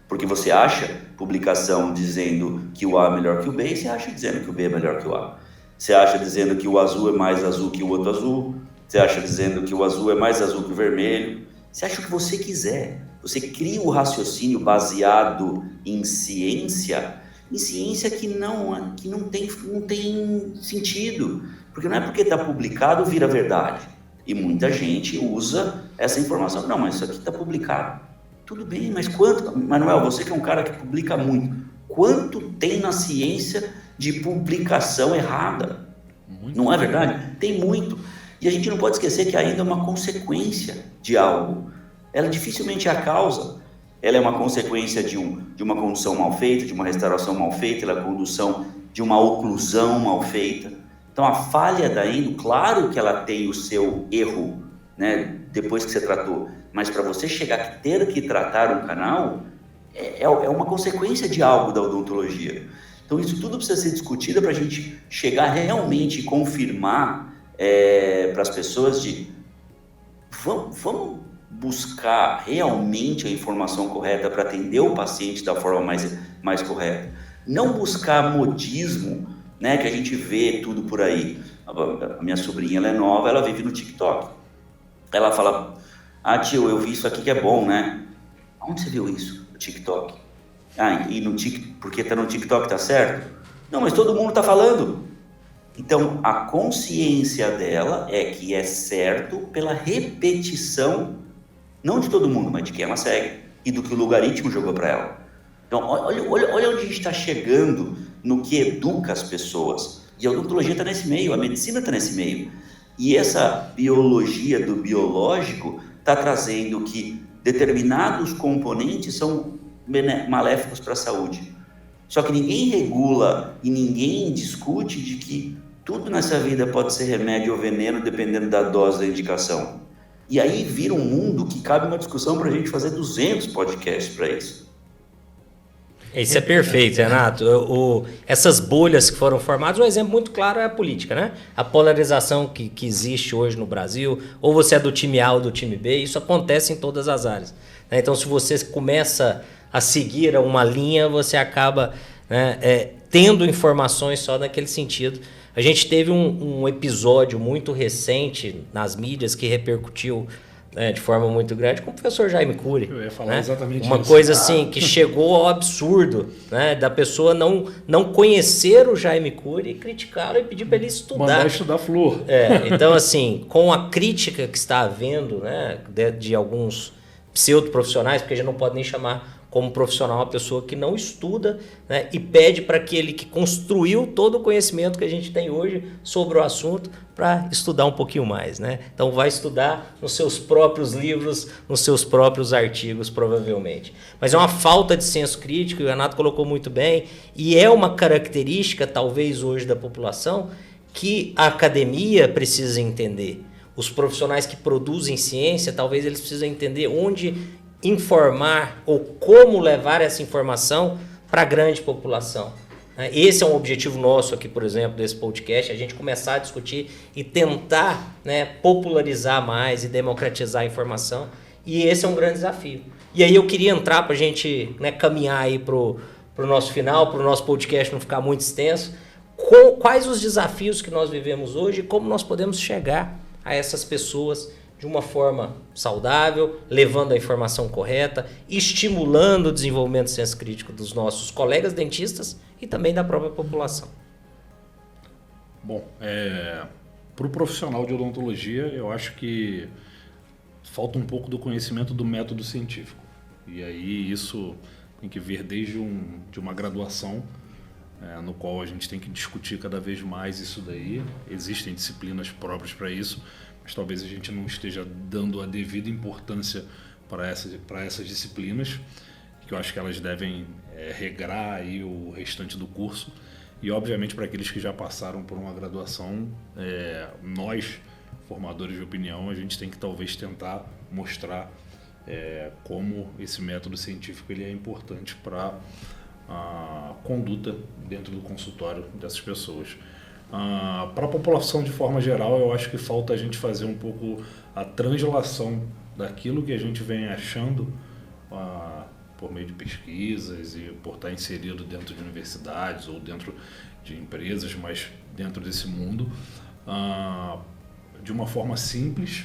porque você acha publicação dizendo que o A é melhor que o B, e você acha dizendo que o B é melhor que o A. Você acha dizendo que o azul é mais azul que o outro azul, você acha dizendo que o azul é mais azul que o vermelho, você acha o que você quiser. Você cria o raciocínio baseado em ciência em ciência que não tem sentido. Porque não é porque está publicado vira verdade. E muita gente usa essa informação. Não, mas isso aqui está publicado. Tudo bem, mas quanto? Manuel, você que é um cara que publica muito, quanto tem na ciência de publicação errada? Muito. Não é verdade? Tem muito. E a gente não pode esquecer que ainda é uma consequência de algo. Ela dificilmente é a causa. Ela é uma consequência de uma condução mal feita, de uma restauração mal feita, ela é a condução de uma oclusão mal feita. Então, a falha da endo, claro que ela tem o seu erro, né, depois que você tratou, mas para você chegar a ter que tratar um canal, é uma consequência de algo da odontologia. Então, isso tudo precisa ser discutido para a gente chegar realmente e confirmar para as pessoas vamos buscar realmente a informação correta para atender o paciente da forma mais correta. Não buscar modismo, né, que a gente vê tudo por aí. A minha sobrinha, ela é nova, ela vive no TikTok. Ela fala, tio, eu vi isso aqui que é bom, né? Onde você viu isso? No TikTok. Porque tá no TikTok, tá certo? Não, mas todo mundo tá falando. Então, a consciência dela é que é certo pela repetição, não de todo mundo, mas de quem ela segue e do que o logaritmo jogou para ela. Então, olha onde a gente está chegando no que educa as pessoas. E a odontologia está nesse meio, a medicina está nesse meio. E essa biologia do biológico está trazendo que determinados componentes são maléficos para a saúde. Só que ninguém regula e ninguém discute de que tudo nessa vida pode ser remédio ou veneno dependendo da dose da indicação. E aí vira um mundo que cabe uma discussão para a gente fazer 200 podcasts para isso. Isso é perfeito, Renato. Essas bolhas que foram formadas, um exemplo muito claro é a política, né? A polarização que existe hoje no Brasil, ou você é do time A ou do time B, isso acontece em todas as áreas. Né? Então, se você começa a seguir uma linha, você acaba, né, tendo informações só naquele sentido. A gente teve um episódio muito recente nas mídias que repercutiu, né, de forma muito grande, com o professor Jaime Cury. Eu ia falar, né? exatamente uma isso. coisa assim que chegou ao absurdo, né, da pessoa não conhecer o Jaime Cury e criticá-lo e pedir para ele estudar. Mandar estudar flor. Então, assim, com a crítica que está havendo, né, de alguns pseudo-profissionais, porque a gente não pode nem chamar como profissional uma pessoa que não estuda, né, e pede para aquele que construiu todo o conhecimento que a gente tem hoje sobre o assunto para estudar um pouquinho mais, né? Então vai estudar nos seus próprios livros, nos seus próprios artigos, provavelmente. Mas é uma falta de senso crítico, e o Renato colocou muito bem, e é uma característica, talvez hoje, da população, que a academia precisa entender. Os profissionais que produzem ciência, talvez eles precisem entender onde informar ou como levar essa informação para a grande população. Esse é um objetivo nosso aqui, por exemplo, desse podcast, a gente começar a discutir e tentar, né, popularizar mais e democratizar a informação, e esse é um grande desafio. E aí eu queria entrar para a gente, né, caminhar aí para o nosso final, para o nosso podcast não ficar muito extenso, quais os desafios que nós vivemos hoje e como nós podemos chegar a essas pessoas de uma forma saudável, levando a informação correta, estimulando o desenvolvimento do senso crítico dos nossos colegas dentistas e também da própria população. Bom, para o profissional de odontologia, eu acho que falta um pouco do conhecimento do método científico. E aí isso tem que vir desde de uma graduação, no qual a gente tem que discutir cada vez mais isso daí. Existem disciplinas próprias para isso, mas talvez a gente não esteja dando a devida importância para essas disciplinas, que eu acho que elas devem regrar aí o restante do curso. E, obviamente, para aqueles que já passaram por uma graduação, nós, formadores de opinião, a gente tem que talvez tentar mostrar como esse método científico ele é importante para a conduta dentro do consultório dessas pessoas. Para a população de forma geral, eu acho que falta a gente fazer um pouco a translação daquilo que a gente vem achando por meio de pesquisas e por estar inserido dentro de universidades ou dentro de empresas, mas dentro desse mundo, de uma forma simples,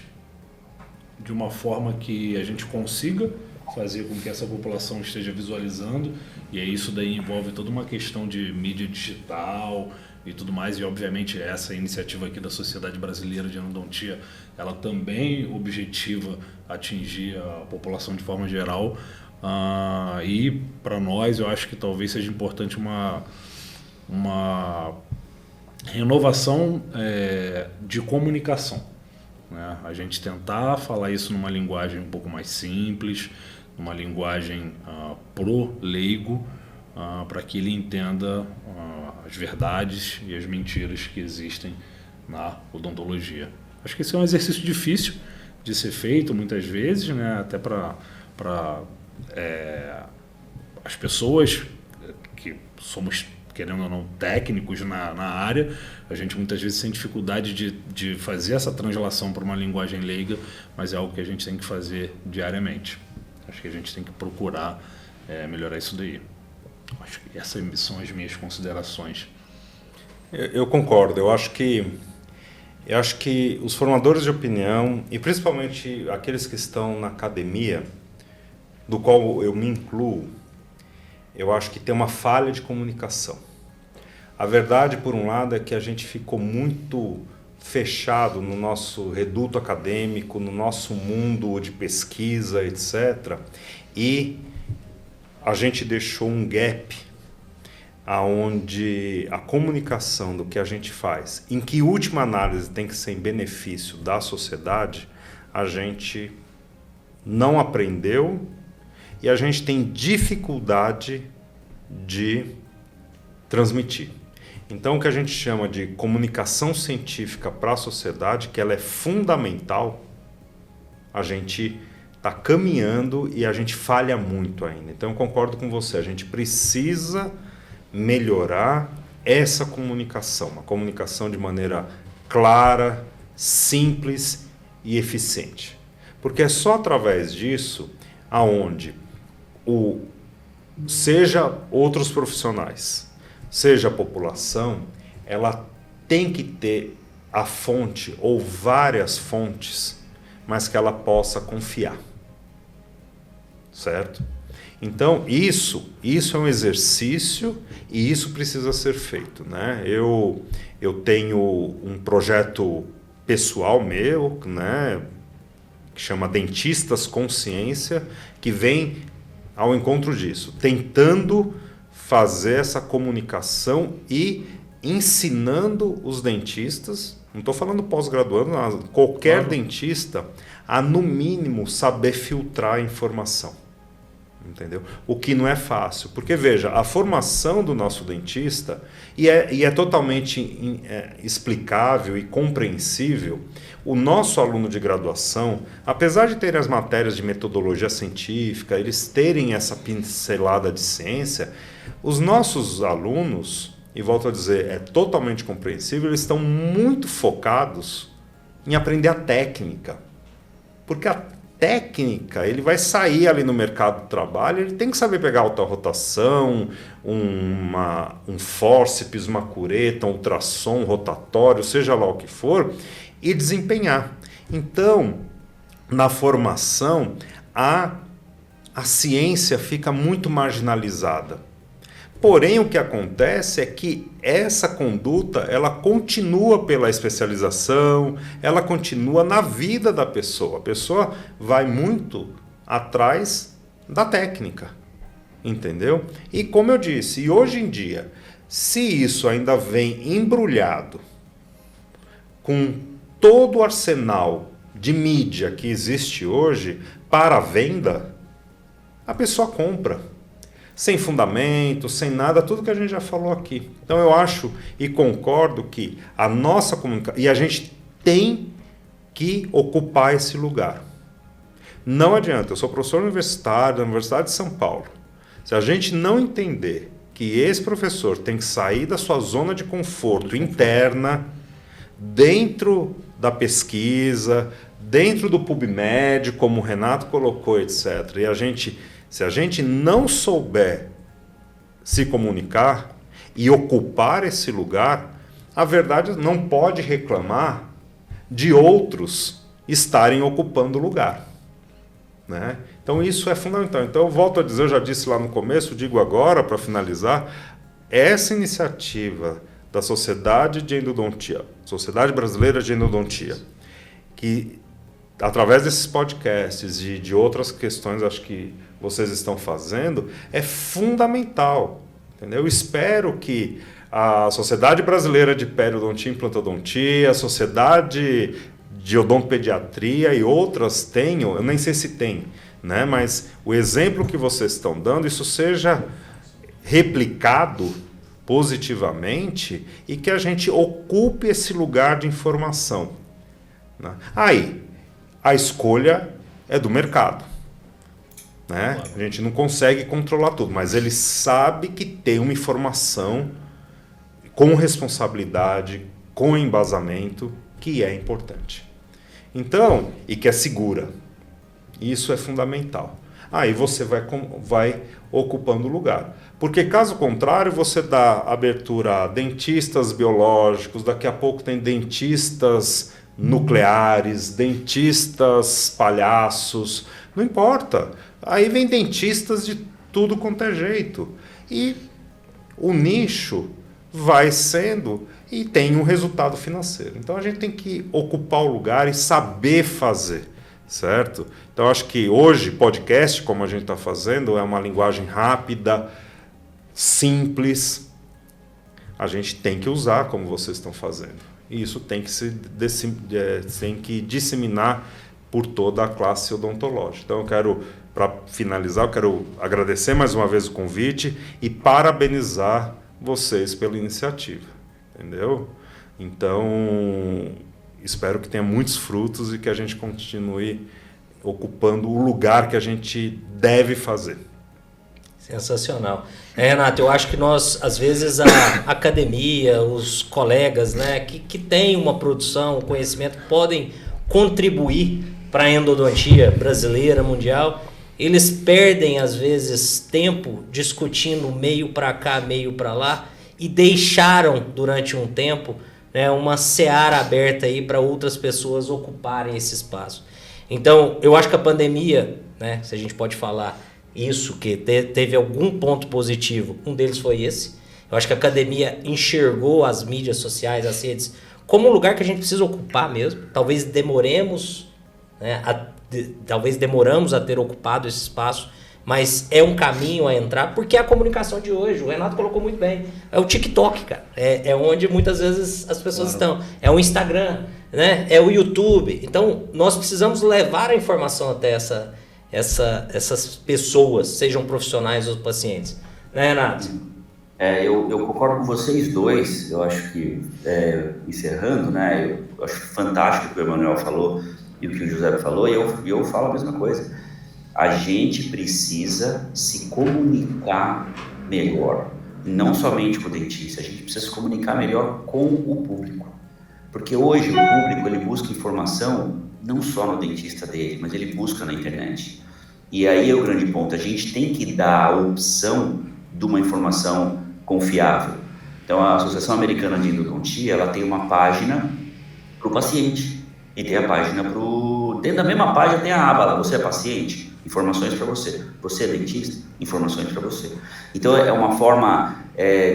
de uma forma que a gente consiga fazer com que essa população esteja visualizando, e aí isso daí envolve toda uma questão de mídia digital e tudo mais, e obviamente essa iniciativa aqui da Sociedade Brasileira de Endodontia, ela também objetiva atingir a população de forma geral, e para nós eu acho que talvez seja importante uma renovação de comunicação, né? A gente tentar falar isso numa linguagem um pouco mais simples, numa linguagem pro leigo, para que ele entenda as verdades e as mentiras que existem na odontologia. Acho que esse é um exercício difícil de ser feito muitas vezes, né? Até para as pessoas que somos, querendo ou não, técnicos na área, a gente muitas vezes tem dificuldade de fazer essa translação para uma linguagem leiga, mas é algo que a gente tem que fazer diariamente. Acho que a gente tem que procurar melhorar isso daí. Acho que essas são as minhas considerações. Eu concordo. Eu acho que os formadores de opinião, e principalmente aqueles que estão na academia, do qual eu me incluo, eu acho que tem uma falha de comunicação. A verdade, por um lado, é que a gente ficou muito fechado no nosso reduto acadêmico, no nosso mundo de pesquisa, etc. E a gente deixou um gap aonde a comunicação do que a gente faz, em que última análise tem que ser em benefício da sociedade, a gente não aprendeu e a gente tem dificuldade de transmitir. Então, o que a gente chama de comunicação científica para a sociedade, que ela é fundamental, a gente está caminhando e a gente falha muito ainda. Então, eu concordo com você, a gente precisa melhorar essa comunicação, uma comunicação de maneira clara, simples e eficiente. Porque é só através disso aonde seja outros profissionais, seja a população, ela tem que ter a fonte ou várias fontes, mas que ela possa confiar, certo? Então, isso é um exercício e isso precisa ser feito, né? Eu tenho um projeto pessoal meu, né, que chama Dentistas Consciência, que vem ao encontro disso, tentando fazer essa comunicação e ensinando os dentistas, não estou falando pós-graduando, qualquer dentista, a no mínimo saber filtrar a informação. Entendeu? O que não é fácil, porque veja, a formação do nosso dentista, e é totalmente explicável e compreensível, o nosso aluno de graduação, apesar de terem as matérias de metodologia científica, eles terem essa pincelada de ciência, os nossos alunos, e volto a dizer, é totalmente compreensível, eles estão muito focados em aprender a técnica, porque a técnica, ele vai sair ali no mercado de trabalho, ele tem que saber pegar alta rotação, um fórceps, uma cureta, um ultrassom, rotatório, seja lá o que for, e desempenhar. Então, na formação, a ciência fica muito marginalizada. Porém, o que acontece é que essa conduta, ela continua pela especialização, ela continua na vida da pessoa. A pessoa vai muito atrás da técnica, entendeu? E como eu disse, e hoje em dia, se isso ainda vem embrulhado com todo o arsenal de mídia que existe hoje para a venda, a pessoa compra. Sem fundamento, sem nada, tudo que a gente já falou aqui. Então eu acho e concordo que a nossa comunicação, e a gente tem que ocupar esse lugar. Não adianta, eu sou professor universitário da Universidade de São Paulo. Se a gente não entender que esse professor tem que sair da sua zona de conforto interna, dentro da pesquisa, dentro do PubMed, como o Renato colocou, etc., e se a gente não souber se comunicar e ocupar esse lugar, a verdade não pode reclamar de outros estarem ocupando o lugar, né? Então isso é fundamental. Então eu volto a dizer, eu já disse lá no começo, digo agora para finalizar, essa iniciativa da Sociedade de Endodontia, Sociedade Brasileira de Endodontia, que através desses podcasts e de outras questões, acho que vocês estão fazendo, é fundamental. Entendeu? Eu espero que a Sociedade Brasileira de Periodontia e Implantodontia, a Sociedade de Odontopediatria e outras tenham, eu nem sei se tem, né? Mas o exemplo que vocês estão dando, isso seja replicado positivamente e que a gente ocupe esse lugar de informação, né? Aí, a escolha é do mercado, né? A gente não consegue controlar tudo, mas ele sabe que tem uma informação com responsabilidade, com embasamento, que é importante. Então, e que é segura. Isso é fundamental. Aí você vai ocupando o lugar. Porque caso contrário, você dá abertura a dentistas biológicos, daqui a pouco tem dentistas nucleares, dentistas palhaços, não importa. Aí vem dentistas de tudo quanto é jeito. E o nicho vai sendo e tem um resultado financeiro. Então a gente tem que ocupar o lugar e saber fazer, certo? Então acho que hoje podcast, como a gente está fazendo, é uma linguagem rápida, simples. A gente tem que usar como vocês estão fazendo. E isso tem que disseminar por toda a classe odontológica. Então eu quero, para finalizar, eu quero agradecer mais uma vez o convite e parabenizar vocês pela iniciativa, entendeu? Então, espero que tenha muitos frutos e que a gente continue ocupando o lugar que a gente deve fazer. Sensacional. Renato, eu acho que nós, às vezes, a academia, os colegas, né, que têm uma produção, um conhecimento, podem contribuir para a endodontia brasileira, mundial, eles perdem, às vezes, tempo discutindo meio para cá, meio para lá, e deixaram, durante um tempo, né, uma seara aberta aí para outras pessoas ocuparem esse espaço. Então, eu acho que a pandemia, né, se a gente pode falar isso, que teve algum ponto positivo, um deles foi esse. Eu acho que a academia enxergou as mídias sociais, as redes, como um lugar que a gente precisa ocupar mesmo. Talvez demoremos, né, talvez demoramos a ter ocupado esse espaço, mas é um caminho a entrar, porque é a comunicação de hoje, o Renato colocou muito bem, é o TikTok, cara, é onde muitas vezes as pessoas estão, é o Instagram, né, é o YouTube. Então nós precisamos levar a informação até essas pessoas, sejam profissionais ou pacientes, né, Renato? Eu concordo com vocês dois. Eu acho que, encerrando, né, eu acho fantástico o que o Emanuel falou e o que o José falou, e eu falo a mesma coisa. A gente precisa se comunicar melhor, não somente com o dentista, a gente precisa se comunicar melhor com o público. Porque hoje o público, ele busca informação não só no dentista dele, mas ele busca na internet. E aí é o grande ponto, a gente tem que dar a opção de uma informação confiável. Então a Associação Americana de Endodontia, ela tem uma página para o paciente e tem a página para o... Dentro da mesma página tem a aba lá, você é paciente, informações para você. Você é dentista, informações para você. Então é uma forma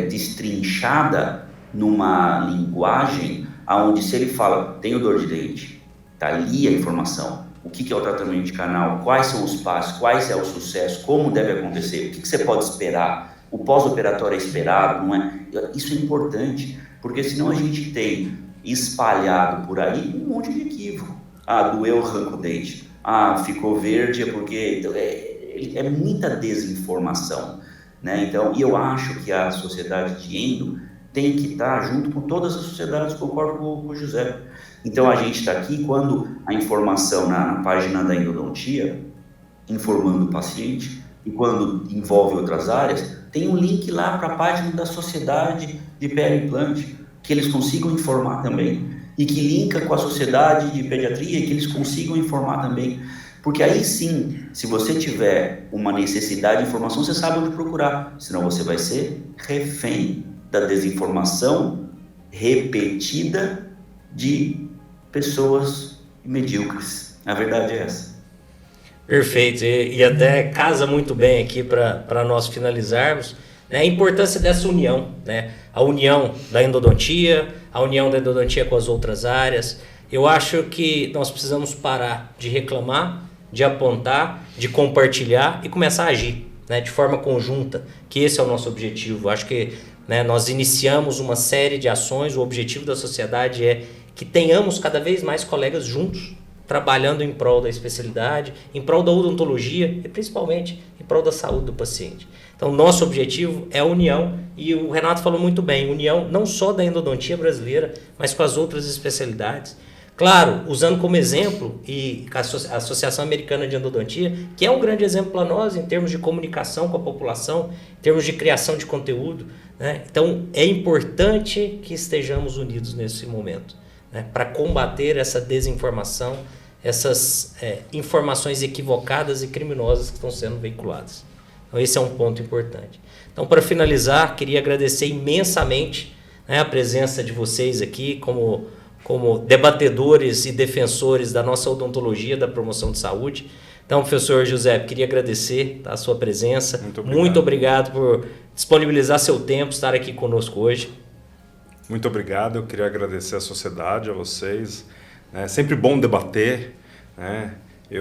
destrinchada numa linguagem onde se ele fala, tenho dor de dente, tá ali a informação. O que é o tratamento de canal, quais são os passos, quais é o sucesso, como deve acontecer, o que você pode esperar, o pós-operatório é esperado, não é? Isso é importante, porque senão a gente tem espalhado por aí um monte de equívoco. Doeu, arranca o dente. Ficou verde é porque... É muita desinformação, né? Então, e eu acho que a sociedade de endo tem que estar junto com todas as sociedades, concordo com o José. Então a gente está aqui quando a informação na página da endodontia, informando o paciente, e quando envolve outras áreas, tem um link lá para a página da Sociedade de Periimplante, que eles consigam informar também, e que linka com a Sociedade de Pediatria, que eles consigam informar também. Porque aí sim, se você tiver uma necessidade de informação, você sabe onde procurar, senão você vai ser refém da desinformação repetida de pessoas medíocres. A verdade é essa. Perfeito, e até casa muito bem aqui para nós finalizarmos, né, a importância dessa união, né, a união da endodontia, a união da endodontia com as outras áreas. Eu acho que nós precisamos parar de reclamar, de apontar, de compartilhar e começar a agir, né, de forma conjunta, que esse é o nosso objetivo. Acho que, né, nós iniciamos uma série de ações, o objetivo da sociedade é que tenhamos cada vez mais colegas juntos, trabalhando em prol da especialidade, em prol da odontologia e principalmente em prol da saúde do paciente. Então, nosso objetivo é a união, e o Renato falou muito bem, união não só da endodontia brasileira, mas com as outras especialidades. Claro, usando como exemplo a Associação Americana de Endodontia, que é um grande exemplo para nós em termos de comunicação com a população, em termos de criação de conteúdo, né? Então, é importante que estejamos unidos nesse momento, né, para combater essa desinformação, essas informações equivocadas e criminosas que estão sendo veiculadas. Então, esse é um ponto importante. Então, para finalizar, queria agradecer imensamente, né, a presença de vocês aqui como debatedores e defensores da nossa odontologia, da promoção de saúde. Então, professor Giuseppe, queria agradecer, tá, a sua presença. Muito obrigado por disponibilizar seu tempo, estar aqui conosco hoje. Muito obrigado, eu queria agradecer à sociedade, a vocês. É sempre bom debater, né? É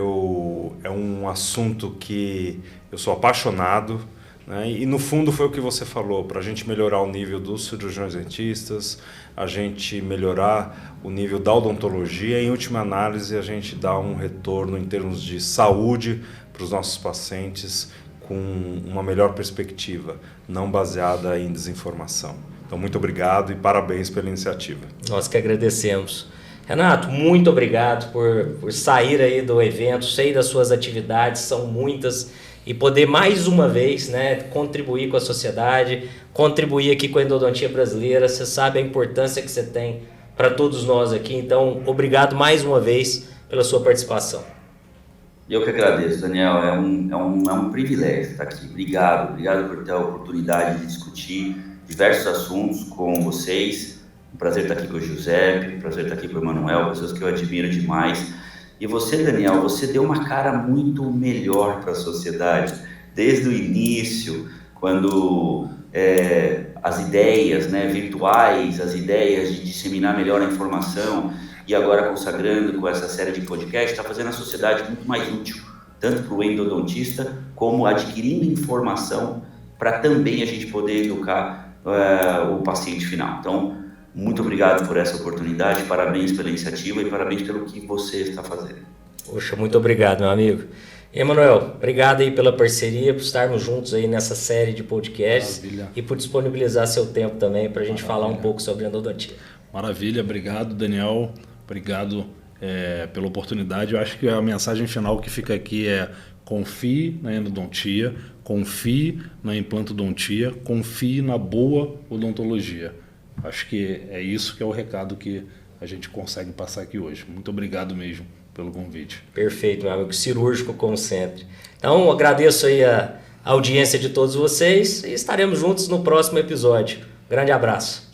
um assunto que eu sou apaixonado, né? E no fundo foi o que você falou, para a gente melhorar o nível dos cirurgiões dentistas, a gente melhorar o nível da odontologia e, em última análise, a gente dar um retorno em termos de saúde para os nossos pacientes com uma melhor perspectiva, não baseada em desinformação. Então, muito obrigado e parabéns pela iniciativa. Nós que agradecemos. Renato, muito obrigado por sair aí do evento, sei das suas atividades, são muitas, e poder mais uma vez, né, contribuir com a sociedade, contribuir aqui com a endodontia brasileira. Você sabe a importância que você tem para todos nós aqui, então obrigado mais uma vez pela sua participação. Eu que agradeço, Daniel, é um privilégio estar aqui. Obrigado por ter a oportunidade de discutir diversos assuntos com vocês. Um prazer estar aqui com o Giuseppe, um prazer estar aqui com o Emanuel, pessoas que eu admiro demais. E você, Daniel, você deu uma cara muito melhor para a sociedade, desde o início, quando as ideias, né, virtuais, as ideias de disseminar melhor a informação, e agora consagrando com essa série de podcasts, está fazendo a sociedade muito mais útil, tanto para o endodontista, como adquirindo informação para também a gente poder educar o paciente final. Então, muito obrigado por essa oportunidade, parabéns pela iniciativa e parabéns pelo que você está fazendo. Poxa, muito obrigado, meu amigo. Emanuel, obrigado aí pela parceria, por estarmos juntos aí nessa série de podcasts. Maravilha. E por disponibilizar seu tempo também para a gente falar um pouco sobre endodontia. Maravilha, obrigado, Daniel. Obrigado pela oportunidade. Eu acho que a mensagem final que fica aqui é: confie na endodontia, confie na implantodontia, confie na boa odontologia. Acho que é isso que é o recado que a gente consegue passar aqui hoje. Muito obrigado mesmo pelo convite. Perfeito, meu amigo. Cirúrgico, como sempre. Então, agradeço aí a audiência de todos vocês e estaremos juntos no próximo episódio. Grande abraço.